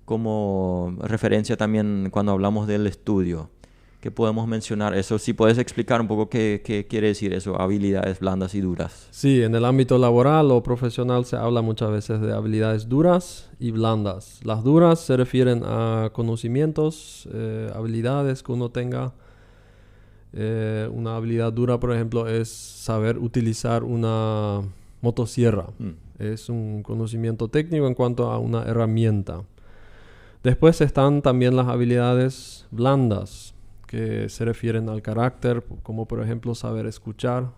como referencia también cuando hablamos del estudio. ¿Qué podemos mencionar? Eso, si puedes explicar un poco qué quiere decir eso, habilidades blandas y duras.
Sí, en el ámbito laboral o profesional se habla muchas veces de habilidades duras y blandas. Las duras se refieren a conocimientos, habilidades que uno tenga. Una habilidad dura, por ejemplo, es saber utilizar una motosierra. Es un conocimiento técnico en cuanto a una herramienta. Después están también las habilidades blandas, que se refieren al carácter, como por ejemplo saber escuchar,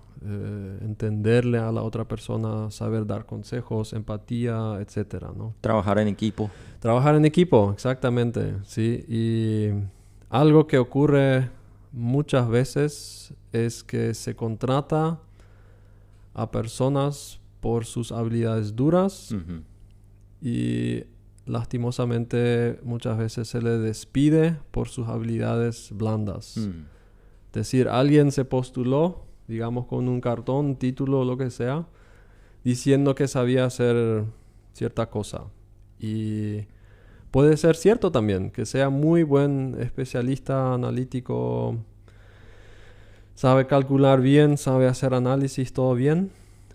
entenderle a la otra persona, saber dar consejos, empatía, etcétera, ¿no?
Trabajar en equipo.
Trabajar en equipo, exactamente, sí. Y algo que ocurre muchas veces es que se contrata a personas por sus habilidades duras y lastimosamente muchas veces se le despide por sus habilidades blandas. Es decir, alguien se postuló, digamos con un cartón, título, lo que sea, diciendo que sabía hacer cierta cosa. Y puede ser cierto también, que sea muy buen especialista analítico, sabe calcular bien, sabe hacer análisis, todo bien,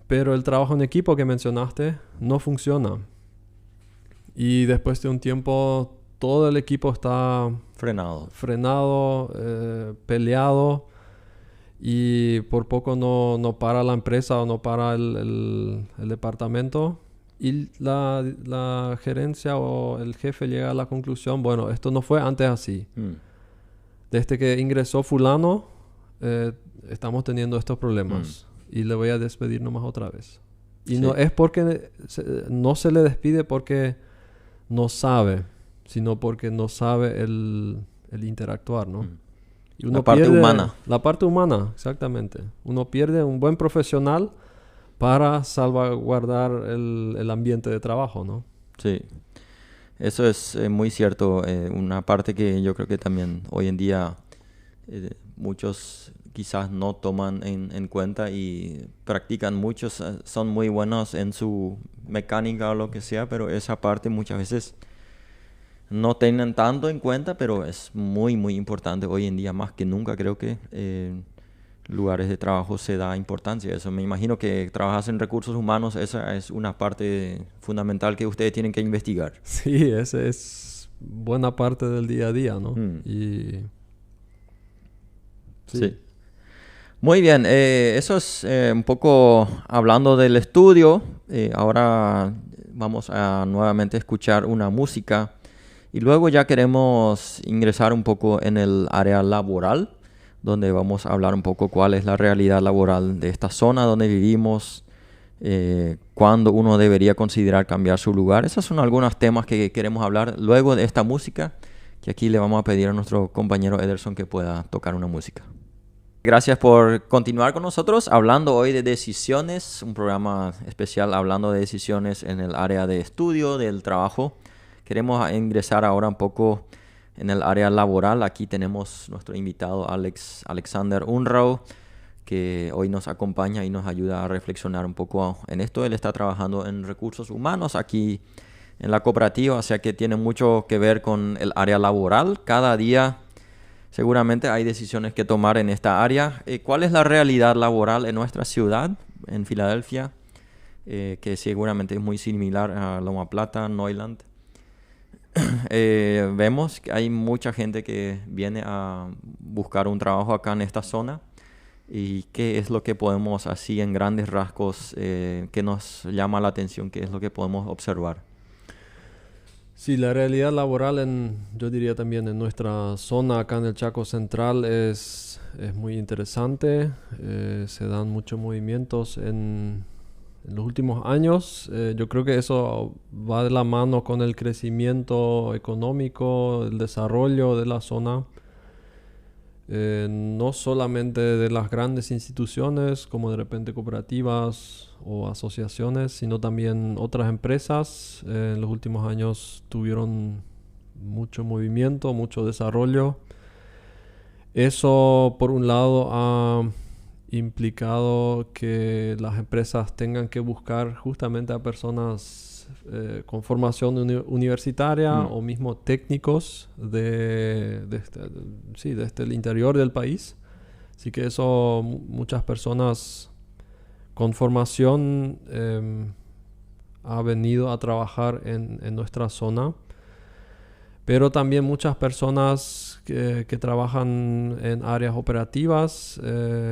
pero el trabajo en equipo que mencionaste no funciona. Y después de un tiempo todo el equipo está frenado, peleado, y por poco no para la empresa o no para el departamento. Y la gerencia o el jefe llega a la conclusión, bueno, esto no fue antes así. Desde que ingresó fulano, estamos teniendo estos problemas. Y le voy a despedir nomás otra vez. Y no es porque no se le despide porque no sabe, sino porque no sabe el interactuar, ¿no? Y uno
la parte humana.
La parte humana, exactamente. Uno pierde un buen profesional para salvaguardar el ambiente de trabajo, ¿no?
Sí, eso es muy cierto. Una parte que yo creo que también hoy en día muchos quizás no toman en cuenta y practican. Muchos son muy buenos en su mecánica o lo que sea, pero esa parte muchas veces no tienen tanto en cuenta, pero es muy, muy importante hoy en día, más que nunca. Creo que lugares de trabajo se da importancia a eso. Me imagino que trabajas en recursos humanos, esa es una parte fundamental que ustedes tienen que investigar.
Sí, esa es buena parte del día a día, ¿no? Y
sí. Muy bien, eso es un poco hablando del estudio. Ahora vamos a nuevamente escuchar una música y luego ya queremos ingresar un poco en el área laboral, donde vamos a hablar un poco cuál es la realidad laboral de esta zona donde vivimos, cuándo uno debería considerar cambiar su lugar. Esos son algunos temas que queremos hablar luego de esta música, que aquí le vamos a pedir a nuestro compañero Ederson que pueda tocar una música. Gracias por continuar con nosotros hablando hoy de decisiones, un programa especial hablando de decisiones en el área de estudio, del trabajo. Queremos ingresar ahora un poco en el área laboral. Aquí tenemos nuestro invitado Alexander Unruh, que hoy nos acompaña y nos ayuda a reflexionar un poco en esto. Él está trabajando en recursos humanos aquí en la cooperativa, o sea que tiene mucho que ver con el área laboral. Cada día seguramente hay decisiones que tomar en esta área. ¿Cuál es la realidad laboral en nuestra ciudad, en Filadelfia? Que seguramente es muy similar a Loma Plata, Neuland. Vemos que hay mucha gente que viene a buscar un trabajo acá en esta zona. ¿Y qué es lo que podemos, así en grandes rasgos, que nos llama la atención? ¿Qué es lo que podemos observar?
Sí, la realidad laboral, yo diría también en nuestra zona acá en el Chaco Central es muy interesante. Se dan muchos movimientos en los últimos años. Yo creo que eso va de la mano con el crecimiento económico, el desarrollo de la zona. No solamente de las grandes instituciones como de repente cooperativas o asociaciones, sino también otras empresas. En los últimos años tuvieron mucho movimiento, mucho desarrollo. Eso por un lado ha implicado que las empresas tengan que buscar justamente a personas con formación universitaria o mismo técnicos desde el interior del país. Así que eso, muchas personas con formación ha venido a trabajar en nuestra zona. Pero también muchas personas que trabajan en áreas operativas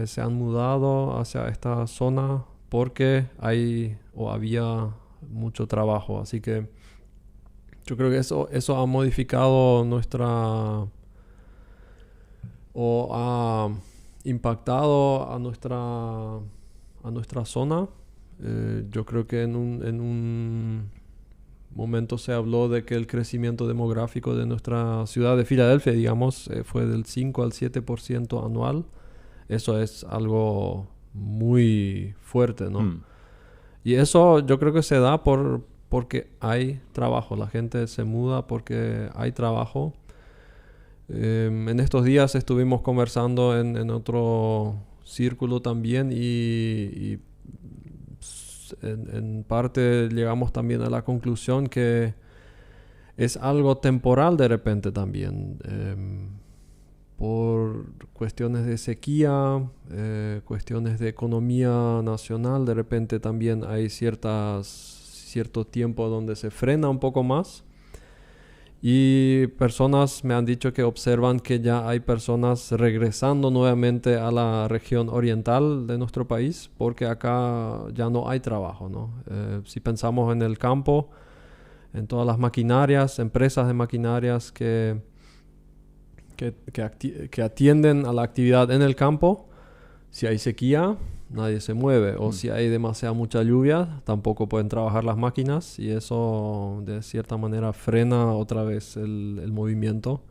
se han mudado hacia esta zona porque había mucho trabajo. Así que yo creo que eso ha modificado o ha impactado a nuestra zona. Yo creo que en un momento se habló de que el crecimiento demográfico de nuestra ciudad de Filadelfia, digamos, fue del 5 al 7% anual. Eso es algo muy fuerte, ¿no? Y eso yo creo que se da porque hay trabajo. La gente se muda porque hay trabajo. En estos días estuvimos conversando en otro círculo también y en parte llegamos también a la conclusión que es algo temporal de repente también. Por cuestiones de sequía, cuestiones de economía nacional, de repente también hay cierto tiempo donde se frena un poco más. Y personas me han dicho que observan que ya hay personas regresando nuevamente a la región oriental de nuestro país porque acá ya no hay trabajo, ¿no? Si pensamos en el campo, en todas las maquinarias, empresas de maquinarias que atienden a la actividad en el campo, si hay sequía, nadie se mueve. O si hay mucha lluvia, tampoco pueden trabajar las máquinas. Y eso, de cierta manera, frena otra vez el movimiento.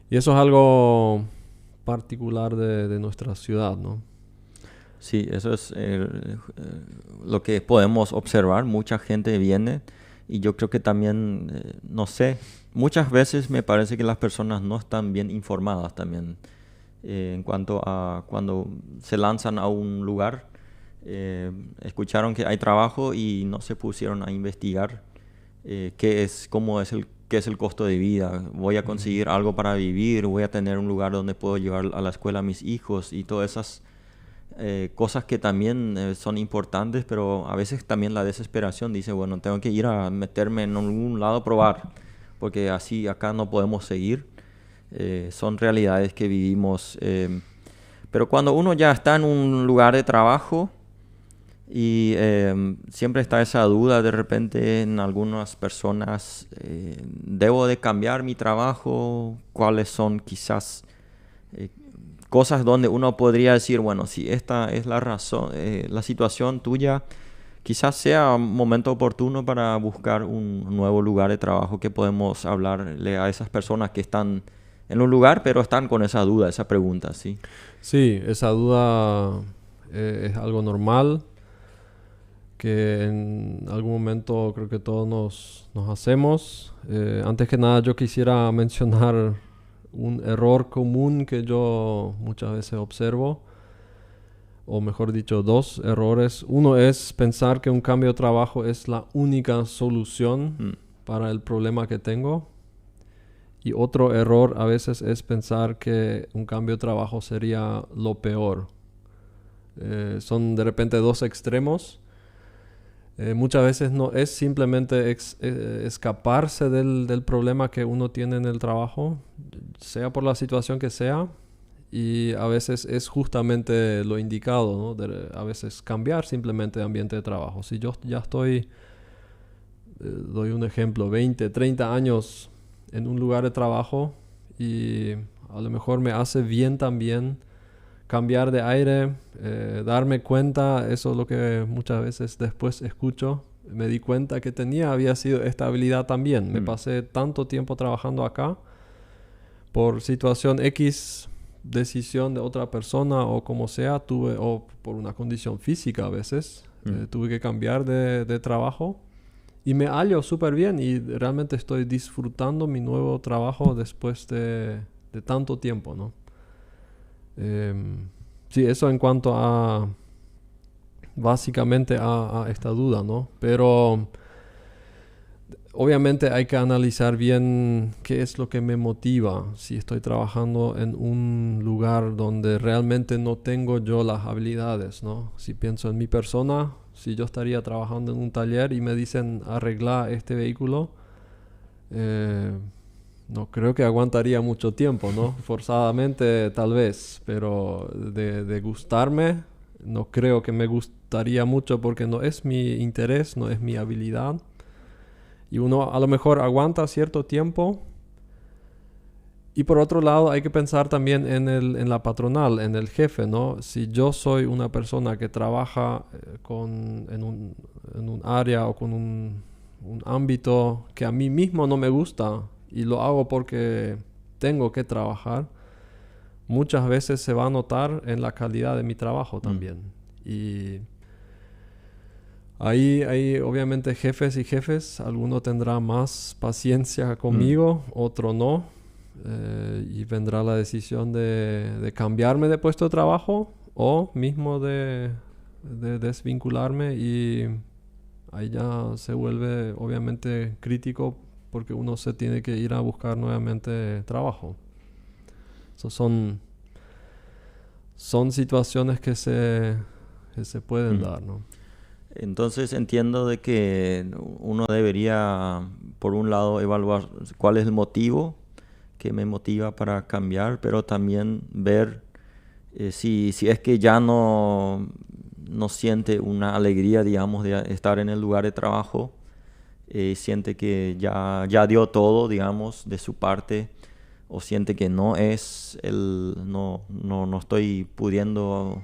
Y eso es algo particular de nuestra ciudad, ¿no?
Sí, eso es lo que podemos observar. Mucha gente viene y yo creo que también, no sé, muchas veces me parece que las personas no están bien informadas también en cuanto a cuando se lanzan a un lugar. Escucharon que hay trabajo y no se pusieron a investigar qué es el costo de vida. Voy a conseguir algo para vivir, voy a tener un lugar donde puedo llevar a la escuela a mis hijos y todas esas cosas que también son importantes, pero a veces también la desesperación dice, bueno, tengo que ir a meterme en algún lado a probar, porque así acá no podemos seguir. Son realidades que vivimos, Pero cuando uno ya está en un lugar de trabajo y siempre está esa duda de repente en algunas personas, ¿debo de cambiar mi trabajo? ¿Cuáles son quizás cosas donde uno podría decir, bueno, si esta es la razón, la situación tuya, quizás sea un momento oportuno para buscar un nuevo lugar de trabajo, que podemos hablarle a esas personas que están en un lugar, pero están con esa duda, esa pregunta, ¿sí?
Sí, esa duda es algo normal, que en algún momento creo que todos nos hacemos. Antes que nada, yo quisiera mencionar un error común que yo muchas veces observo, o mejor dicho, dos errores. Uno es pensar que un cambio de trabajo es la única solución para el problema que tengo. Y otro error a veces es pensar que un cambio de trabajo sería lo peor. Son de repente dos extremos. Muchas veces no es simplemente escaparse del problema que uno tiene en el trabajo, sea por la situación que sea, y a veces es justamente lo indicado, ¿no? A veces cambiar simplemente de ambiente de trabajo. Si yo ya estoy, doy un ejemplo, 20, 30 años en un lugar de trabajo y a lo mejor me hace bien también cambiar de aire, darme cuenta, eso es lo que muchas veces después escucho, me di cuenta que había sido esta habilidad también. Me pasé tanto tiempo trabajando acá por situación X, decisión de otra persona o como sea, o por una condición física a veces, tuve que cambiar de trabajo y me hallo súper bien y realmente estoy disfrutando mi nuevo trabajo después de tanto tiempo, ¿no? Sí, eso en cuanto a básicamente a esta duda, ¿no? Pero obviamente hay que analizar bien qué es lo que me motiva. Si estoy trabajando en un lugar donde realmente no tengo yo las habilidades, ¿no? Si pienso en mi persona, si yo estaría trabajando en un taller y me dicen arreglar este vehículo, no creo que aguantaría mucho tiempo, ¿no? Forzadamente tal vez, pero de gustarme, no creo que me gustaría mucho porque no es mi interés, no es mi habilidad. Y uno a lo mejor aguanta cierto tiempo. Y por otro lado hay que pensar también en la patronal, en el jefe, ¿no? Si yo soy una persona que trabaja en un área o con un ámbito que a mí mismo no me gusta y lo hago porque tengo que trabajar, muchas veces se va a notar en la calidad de mi trabajo también. Y hay obviamente jefes y jefes, alguno tendrá más paciencia conmigo, otro no. Y vendrá la decisión de cambiarme de puesto de trabajo o mismo de desvincularme, y ahí ya se vuelve obviamente crítico porque uno se tiene que ir a buscar nuevamente trabajo. Son situaciones que se pueden dar, ¿no?
Entonces entiendo de que uno debería, por un lado, evaluar cuál es el motivo que me motiva para cambiar, pero también ver si es que ya no siente una alegría, digamos, de estar en el lugar de trabajo, siente que ya dio todo, digamos, de su parte, o siente que no estoy pudiendo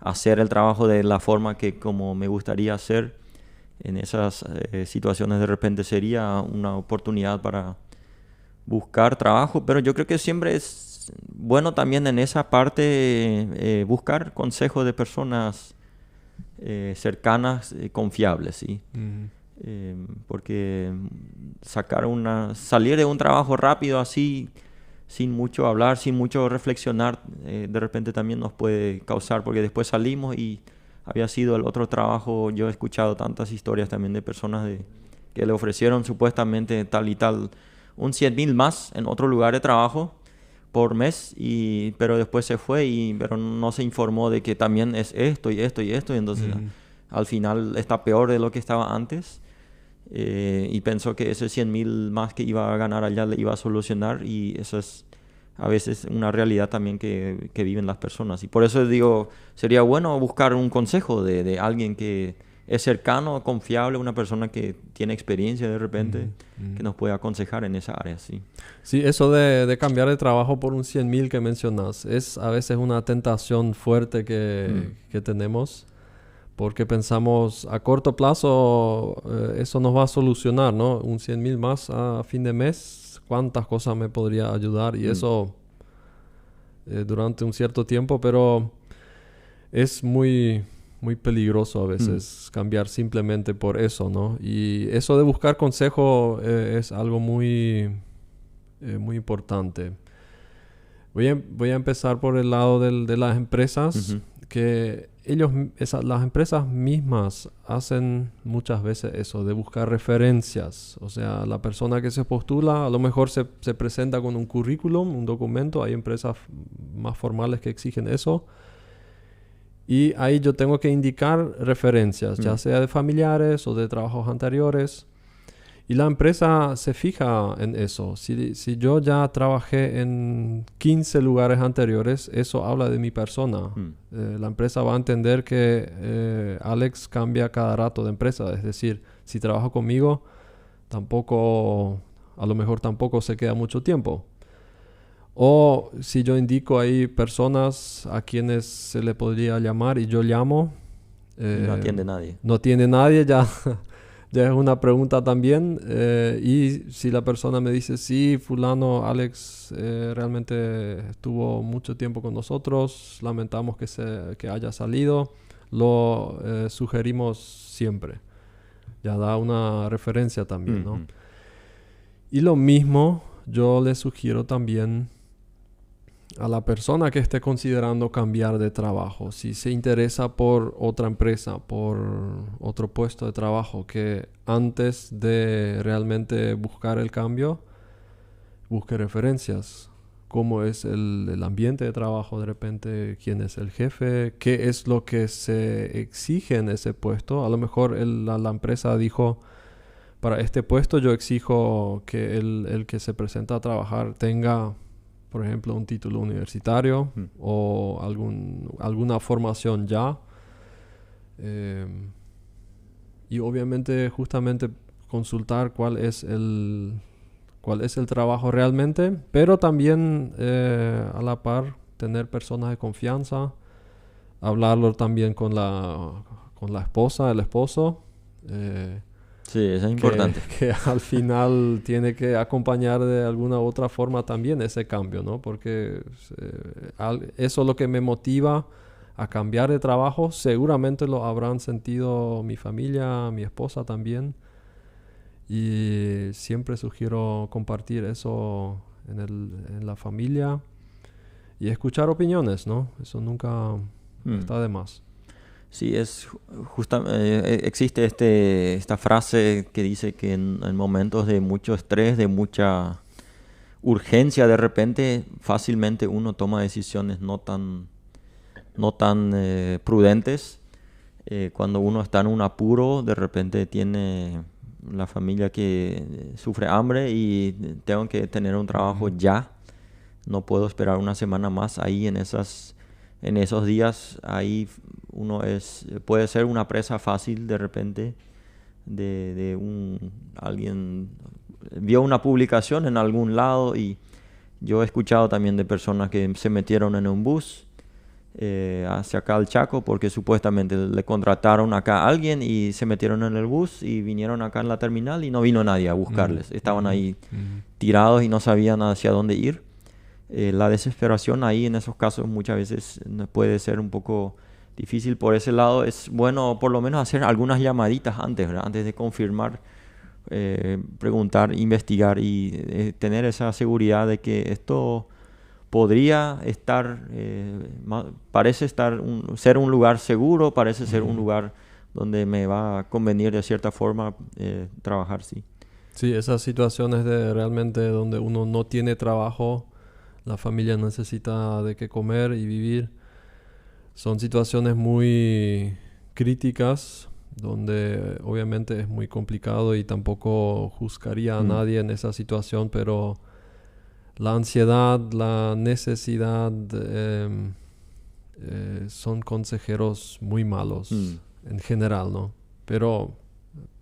hacer el trabajo de la forma que como me gustaría hacer. En esas situaciones de repente sería una oportunidad para buscar trabajo, pero yo creo que siempre es bueno también en esa parte buscar consejos de personas cercanas, confiables, ¿sí? Porque salir de un trabajo rápido así, sin mucho hablar, sin mucho reflexionar, de repente también nos puede causar, porque después salimos y había sido el otro trabajo. Yo he escuchado tantas historias también de personas que le ofrecieron supuestamente tal y tal, un 100,000 más en otro lugar de trabajo por mes, pero después se fue, pero no se informó de que también es esto y esto y esto, y entonces al final está peor de lo que estaba antes. Y pensó que ese 100,000 más que iba a ganar allá le iba a solucionar, y eso es a veces una realidad también que viven las personas. Y por eso digo, sería bueno buscar un consejo de alguien que es cercano, confiable, una persona que tiene experiencia de repente, que nos puede aconsejar en esa área, sí.
Sí, eso de cambiar de trabajo por un 100.000 que mencionas, es a veces una tentación fuerte que tenemos, porque pensamos a corto plazo eso nos va a solucionar, ¿no? Un 100.000 más a fin de mes, ¿cuántas cosas me podría ayudar? Y eso durante un cierto tiempo, pero es muy peligroso a veces cambiar simplemente por eso, ¿no? Y eso de buscar consejo es algo muy importante. Voy a empezar por el lado de las empresas, que las empresas mismas hacen muchas veces eso, de buscar referencias. O sea, la persona que se postula a lo mejor se presenta con un currículum, un documento. Hay empresas más formales que exigen eso. Y ahí yo tengo que indicar referencias, ya sea de familiares o de trabajos anteriores. Y la empresa se fija en eso. Si yo ya trabajé en 15 lugares anteriores, eso habla de mi persona. La empresa va a entender que Alex cambia cada rato de empresa. Es decir, si trabaja conmigo, a lo mejor tampoco se queda mucho tiempo. O si yo indico ahí personas a quienes se le podría llamar y yo llamo.
No atiende nadie.
No atiende nadie, ya es una pregunta también. Y si la persona me dice, sí, fulano, Alex, realmente estuvo mucho tiempo con nosotros, lamentamos que haya salido, lo sugerimos siempre. Ya da una referencia también, ¿no? Y lo mismo yo le sugiero también a la persona que esté considerando cambiar de trabajo. Si se interesa por otra empresa, por otro puesto de trabajo, que antes de realmente buscar el cambio, busque referencias. Cómo es el ambiente de trabajo de repente, quién es el jefe, qué es lo que se exige en ese puesto. A lo mejor la empresa dijo, para este puesto yo exijo que el que se presenta a trabajar tenga, por ejemplo, un título universitario o alguna formación ya. Y obviamente justamente consultar cuál es el trabajo realmente, pero también a la par tener personas de confianza, hablarlo también con la esposa, el esposo.
Sí, eso es importante.
Que al final tiene que acompañar de alguna u otra forma también ese cambio, ¿no? Porque eso es lo que me motiva a cambiar de trabajo. Seguramente lo habrán sentido mi familia, mi esposa también. Y siempre sugiero compartir eso en la familia y escuchar opiniones, ¿no? Eso nunca está de más.
Sí, existe esta frase que dice que en momentos de mucho estrés, de mucha urgencia, de repente fácilmente uno toma decisiones no tan prudentes. Cuando uno está en un apuro, de repente tiene la familia que sufre hambre y tengo que tener un trabajo ya. No puedo esperar una semana más ahí en esos días. Ahí puede ser una presa fácil de repente alguien vio una publicación en algún lado, y yo he escuchado también de personas que se metieron en un bus hacia acá al Chaco porque supuestamente le contrataron acá a alguien y se metieron en el bus y vinieron acá en la terminal y no vino nadie a buscarles. Estaban ahí tirados y no sabían hacia dónde ir. La desesperación ahí en esos casos muchas veces puede ser un poco difícil. Por ese lado es bueno por lo menos hacer algunas llamaditas antes, ¿verdad? Antes de confirmar, preguntar, investigar y tener esa seguridad de que esto podría estar, parece ser un lugar seguro, parece ser un lugar donde me va a convenir de cierta forma trabajar, sí.
Sí, esas situaciones de realmente donde uno no tiene trabajo, la familia necesita de qué comer y vivir, son situaciones muy críticas donde obviamente es muy complicado y tampoco juzgaría a nadie en esa situación, pero la ansiedad, la necesidad son consejeros muy malos en general, ¿no? Pero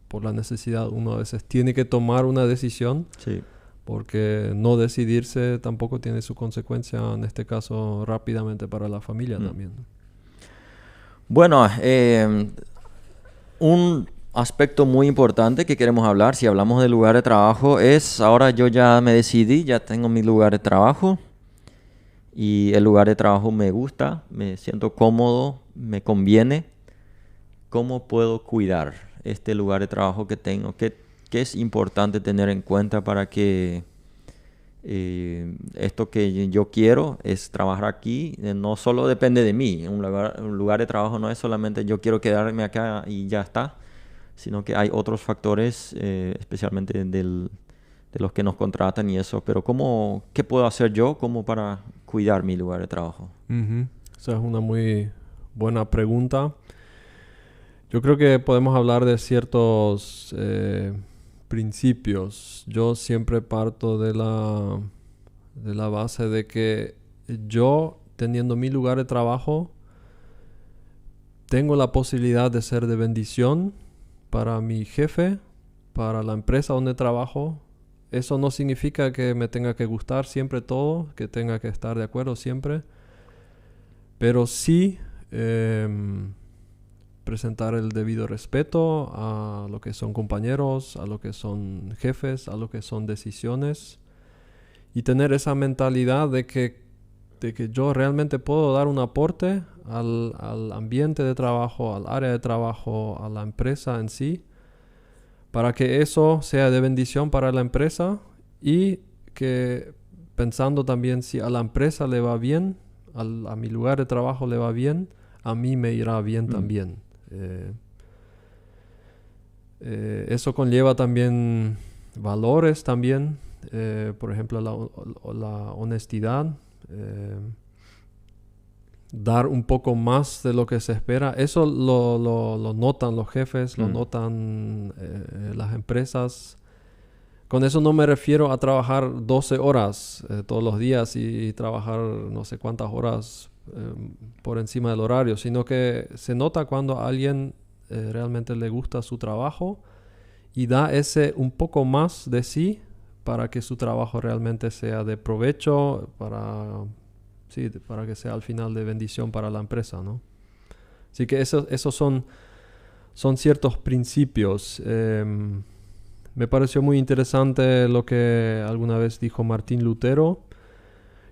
por la necesidad uno a veces tiene que tomar una decisión,
Sí.
porque no decidirse tampoco tiene su consecuencia, en este caso rápidamente para la familia también, ¿no?
Bueno, un aspecto muy importante que queremos hablar, si hablamos del lugar de trabajo, es ahora yo ya me decidí, ya tengo mi lugar de trabajo y el lugar de trabajo me gusta, me siento cómodo, me conviene. ¿Cómo puedo cuidar este lugar de trabajo que tengo? ¿Qué es importante tener en cuenta para que esto que yo quiero es trabajar aquí? No solo depende de mí. Un lugar de trabajo no es solamente yo quiero quedarme acá y ya está, sino que hay otros factores, especialmente de los que nos contratan y eso. Pero ¿qué puedo hacer yo como para cuidar mi lugar de trabajo?
Esa es una muy buena pregunta. Yo creo que podemos hablar de ciertos principios. Yo siempre parto de la base de que yo, teniendo mi lugar de trabajo, tengo la posibilidad de ser de bendición para mi jefe, para la empresa donde trabajo. Eso no significa que me tenga que gustar siempre todo, que tenga que estar de acuerdo siempre, pero sí presentar el debido respeto a lo que son compañeros, a lo que son jefes, a lo que son decisiones, y tener esa mentalidad de que yo realmente puedo dar un aporte al ambiente de trabajo, al área de trabajo, a la empresa en sí, para que eso sea de bendición para la empresa, y que pensando también si a la empresa le va bien, a mi lugar de trabajo le va bien, a mí me irá bien también. Eso conlleva también valores también, por ejemplo la honestidad, dar un poco más de lo que se espera. Eso lo notan los jefes, lo notan las empresas. Con eso no me refiero a trabajar 12 horas todos los días y trabajar no sé cuántas horas por encima del horario, sino que se nota cuando a alguien realmente le gusta su trabajo y da ese un poco más de sí para que su trabajo realmente sea de provecho, para que sea al final de bendición para la empresa, ¿no? Así que esos son ciertos principios. Me pareció muy interesante lo que alguna vez dijo Martín Lutero,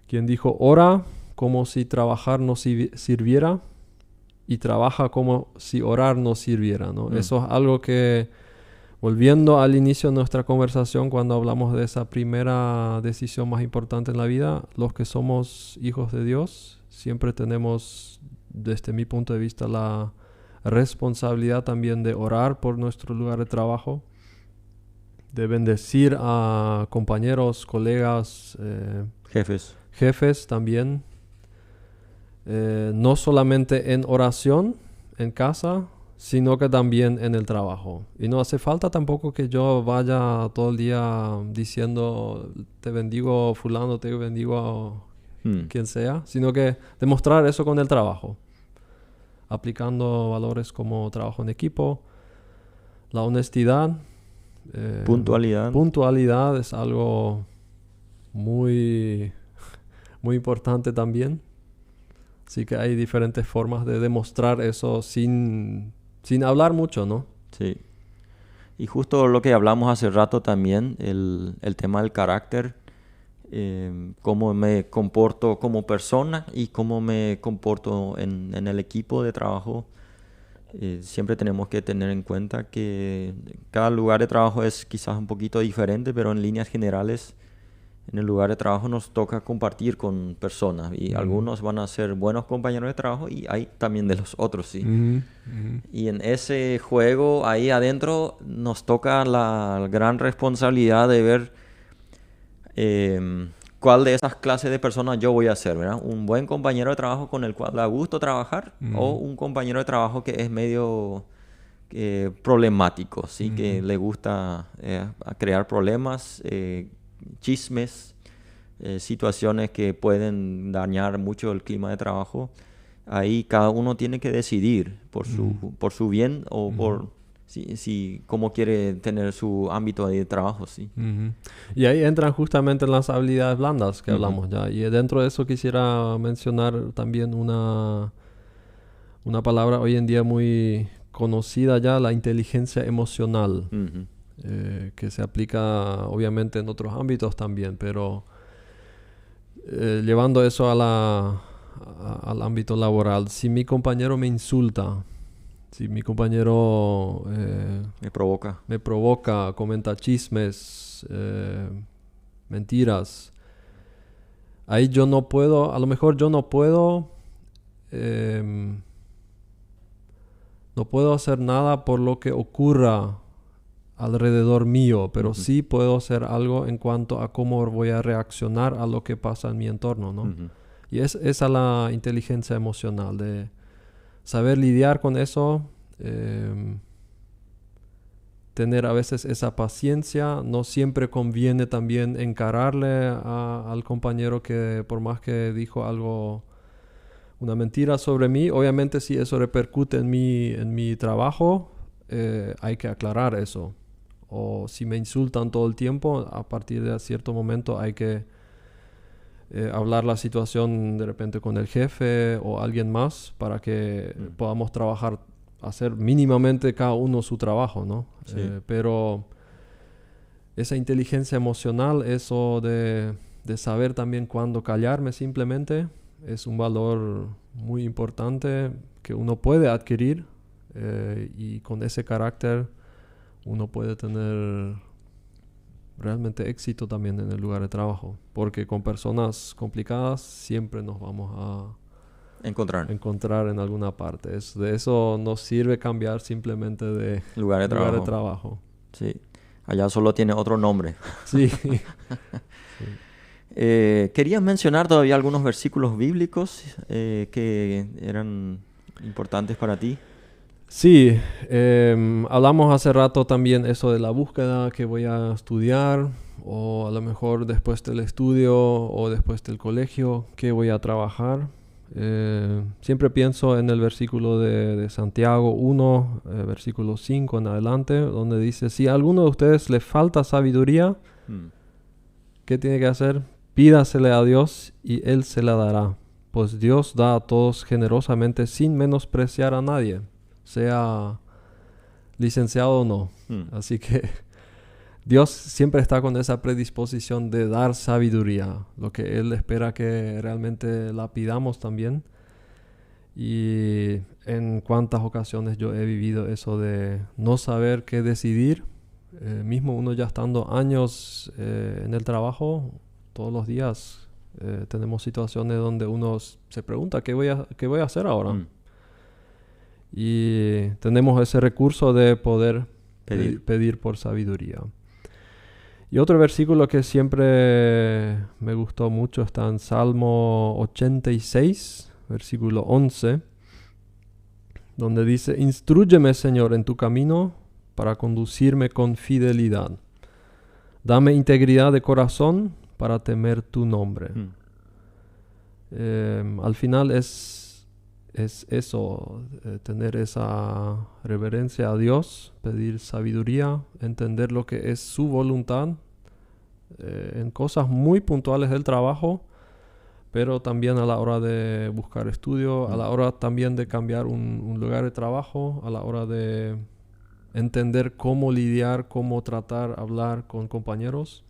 quien dijo: ora como si trabajar no sirviera, y trabaja como si orar no sirviera, ¿no? Eso es algo que, volviendo al inicio de nuestra conversación, cuando hablamos de esa primera decisión más importante en la vida, los que somos hijos de Dios siempre tenemos, desde mi punto de vista, la responsabilidad también de orar por nuestro lugar de trabajo, de bendecir a compañeros, colegas, jefes también. No solamente en oración, en casa, sino que también en el trabajo. Y no hace falta tampoco que yo vaya todo el día diciendo te bendigo fulano, te bendigo quien sea, sino que demostrar eso con el trabajo, aplicando valores como trabajo en equipo, la honestidad, puntualidad es algo muy, muy importante también. Así que hay diferentes formas de demostrar eso sin hablar mucho, ¿no?
Sí. Y justo lo que hablamos hace rato también, el tema del carácter, cómo me comporto como persona y cómo me comporto en el equipo de trabajo. Siempre tenemos que tener en cuenta que cada lugar de trabajo es quizás un poquito diferente, pero en líneas generales, en el lugar de trabajo nos toca compartir con personas, y algunos van a ser buenos compañeros de trabajo y hay también de los otros, ¿sí? Y en ese juego ahí adentro nos toca la gran responsabilidad de ver cuál de esas clases de personas yo voy a ser, ¿verdad? Un buen compañero de trabajo con el cual da gusto trabajar, o un compañero de trabajo que es medio problemático, ¿sí? Que le gusta crear problemas, chismes, situaciones que pueden dañar mucho el clima de trabajo, ahí cada uno tiene que decidir por su bien o por cómo quiere tener su ámbito de trabajo, sí.
Y ahí entran justamente las habilidades blandas que hablamos ya. Y dentro de eso quisiera mencionar también una palabra hoy en día muy conocida ya, la inteligencia emocional, que se aplica obviamente en otros ámbitos también, pero llevando eso al ámbito laboral, si mi compañero me insulta, si mi compañero me provoca, comenta chismes, mentiras, ahí yo no puedo, a lo mejor yo no puedo hacer nada por lo que ocurra alrededor mío, pero sí puedo hacer algo en cuanto a cómo voy a reaccionar a lo que pasa en mi entorno, ¿no? Y esa es la inteligencia emocional, de saber lidiar con eso, tener a veces esa paciencia. No siempre conviene también encararle al compañero que por más que dijo algo, una mentira sobre mí, obviamente si eso repercute en mi trabajo, hay que aclarar eso. O si me insultan todo el tiempo, a partir de cierto momento hay que hablar la situación de repente con el jefe o alguien más para que podamos trabajar, hacer mínimamente cada uno su trabajo, ¿no? Sí. Pero esa inteligencia emocional, eso de saber también cuándo callarme simplemente, es un valor muy importante que uno puede adquirir, y con ese carácter uno puede tener realmente éxito también en el lugar de trabajo, porque con personas complicadas siempre nos vamos a encontrar en alguna parte. De eso nos sirve cambiar simplemente de lugar de trabajo.
Sí, allá solo tiene otro nombre.
Sí. Sí.
¿Querías mencionar todavía algunos versículos bíblicos que eran importantes para ti?
Sí, hablamos hace rato también eso de la búsqueda que voy a estudiar, o a lo mejor después del estudio o después del colegio, que voy a trabajar. Siempre pienso en el versículo de Santiago 1, versículo 5 en adelante, donde dice: si a alguno de ustedes le falta sabiduría, ¿qué tiene que hacer? Pídasele a Dios y Él se la dará, pues Dios da a todos generosamente sin menospreciar a nadie, sea licenciado o no. Así que Dios siempre está con esa predisposición de dar sabiduría, lo que Él espera que realmente la pidamos también. Y en cuántas ocasiones yo he vivido eso de no saber qué decidir, mismo uno ya estando años en el trabajo, todos los días tenemos situaciones donde uno se pregunta ¿qué voy a hacer ahora? Y tenemos ese recurso de poder pedir por sabiduría. Y otro versículo que siempre me gustó mucho está en Salmo 86, versículo 11, donde dice: instrúyeme, Señor, en tu camino para conducirme con fidelidad. Dame integridad de corazón para temer tu nombre. Al final es eso, tener esa reverencia a Dios, pedir sabiduría, entender lo que es su voluntad en cosas muy puntuales del trabajo, pero también a la hora de buscar estudio, a la hora también de cambiar un lugar de trabajo, a la hora de entender cómo lidiar, cómo tratar, hablar con compañeros.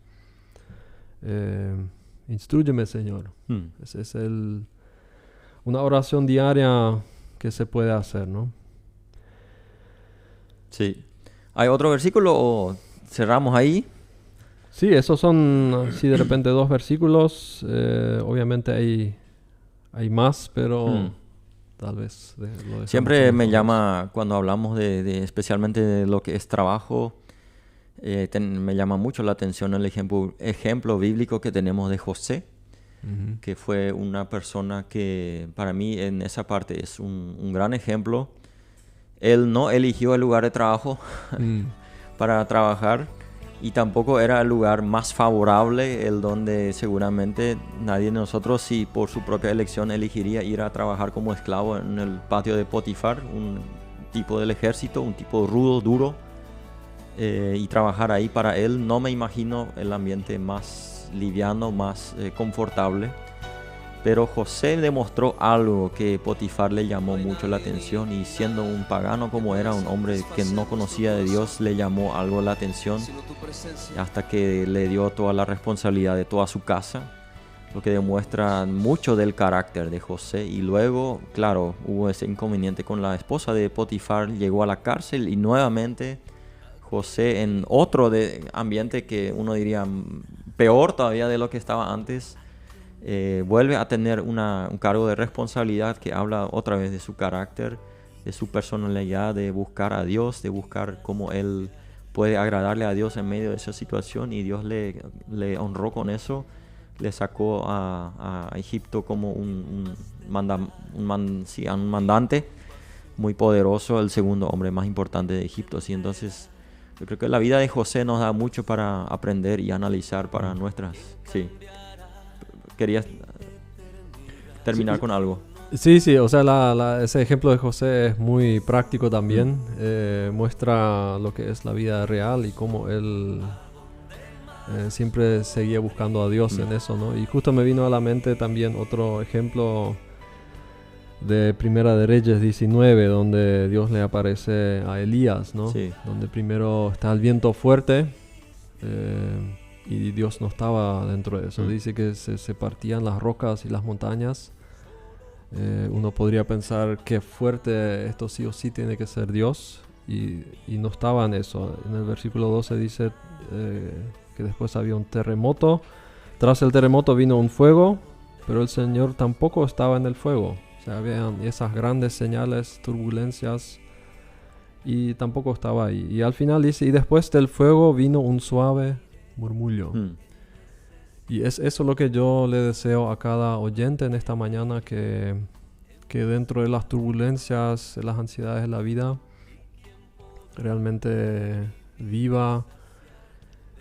Instrúyeme, Señor. Ese es una oración diaria que se puede hacer, ¿no?
Sí. ¿Hay otro versículo o cerramos ahí?
Sí, esos son, sí, de repente 2 versículos. Obviamente hay más, pero tal vez lo
siempre me llama, cuando hablamos de especialmente de lo que es trabajo, me llama mucho la atención el ejemplo bíblico que tenemos de José, que fue una persona que para mí en esa parte es un gran ejemplo. Él no eligió el lugar de trabajo para trabajar, Y tampoco era el lugar más favorable, el donde seguramente nadie de nosotros, si por su propia elección elegiría ir a trabajar como esclavo en el patio de Potifar, un tipo del ejército, un tipo rudo, duro, y trabajar ahí para él. No me imagino el ambiente más liviano, más confortable. Pero José demostró algo que Potifar le llamó mucho la atención, y siendo un pagano como era, un hombre que no conocía de Dios, le llamó algo la atención hasta que le dio toda la responsabilidad de toda su casa, lo que demuestra mucho del carácter de José. Y luego, claro, hubo ese inconveniente con la esposa de Potifar, llegó a la cárcel, y nuevamente José, en otro ambiente que uno diría peor todavía de lo que estaba antes, vuelve a tener un cargo de responsabilidad que habla otra vez de su carácter, de su personalidad, de buscar a Dios, de buscar cómo él puede agradarle a Dios en medio de esa situación. Y Dios le honró con eso, le sacó a Egipto como un mandante muy poderoso, el segundo hombre más importante de Egipto. Así, entonces yo creo que la vida de José nos da mucho para aprender y analizar para nuestras... Sí. ¿Querías terminar con algo?
Sí, o sea, ese ejemplo de José es muy práctico también. Muestra lo que es la vida real y cómo él siempre seguía buscando a Dios en eso, ¿no? Y justo me vino a la mente también otro ejemplo de Primera de Reyes 19, donde Dios le aparece a Elías, ¿no? Sí. Donde primero está el viento fuerte, y Dios no estaba dentro de eso. Dice que se partían las rocas y las montañas. Uno podría pensar que fuerte, esto sí o sí tiene que ser Dios, y no estaba en eso. En el versículo 12 dice que después había un terremoto. Tras el terremoto vino un fuego, pero el Señor tampoco estaba en el fuego. O sea, habían esas grandes señales, turbulencias, y tampoco estaba ahí. Y al final dice, y después del fuego vino un suave murmullo. Y es eso lo que yo le deseo a cada oyente en esta mañana, que dentro de las turbulencias, de las ansiedades de la vida, realmente viva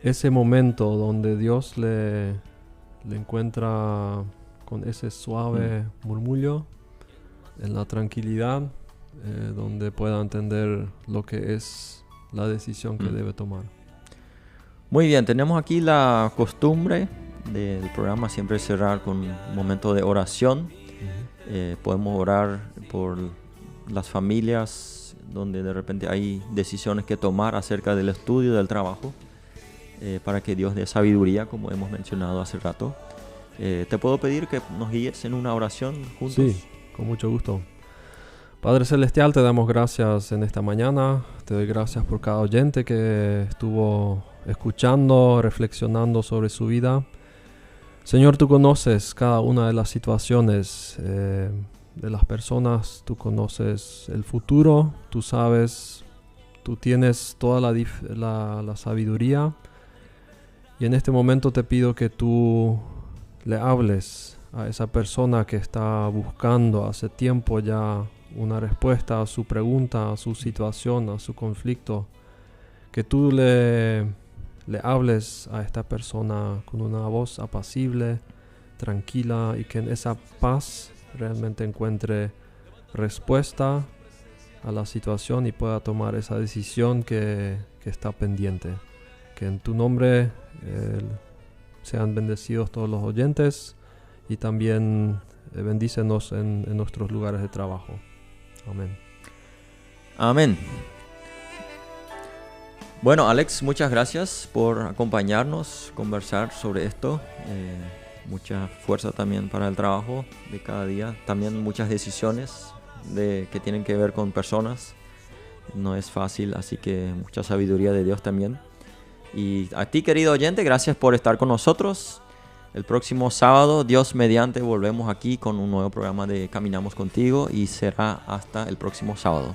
ese momento donde Dios le encuentra con ese suave murmullo, en la tranquilidad, donde pueda entender lo que es la decisión que debe tomar.
Muy bien, tenemos aquí la costumbre del programa siempre cerrar con un momento de oración. Podemos orar por las familias donde de repente hay decisiones que tomar acerca del estudio, del trabajo, para que Dios dé sabiduría, como hemos mencionado hace rato. ¿Te puedo pedir que nos guíes en una oración juntos?
Sí, con mucho gusto. Padre Celestial, te damos gracias en esta mañana. Te doy gracias por cada oyente que estuvo escuchando, reflexionando sobre su vida. Señor, tú conoces cada una de las situaciones de las personas. Tú conoces el futuro. Tú sabes, tú tienes toda la sabiduría. Y en este momento te pido que tú le hables a esa persona que está buscando hace tiempo ya una respuesta a su pregunta, a su situación, a su conflicto. Que tú le hables a esta persona con una voz apacible, tranquila, y que en esa paz realmente encuentre respuesta a la situación y pueda tomar esa decisión que está pendiente. Que en tu nombre sean bendecidos todos los oyentes, y también bendícenos en nuestros lugares de trabajo. Amén.
Amén. Bueno, Alex, muchas gracias por acompañarnos, conversar sobre esto. Mucha fuerza también para el trabajo de cada día. También muchas decisiones que tienen que ver con personas. No es fácil, así que mucha sabiduría de Dios también. Y a ti, querido oyente, gracias por estar con nosotros. El próximo sábado, Dios mediante, volvemos aquí con un nuevo programa de Caminamos Contigo, y será hasta el próximo sábado.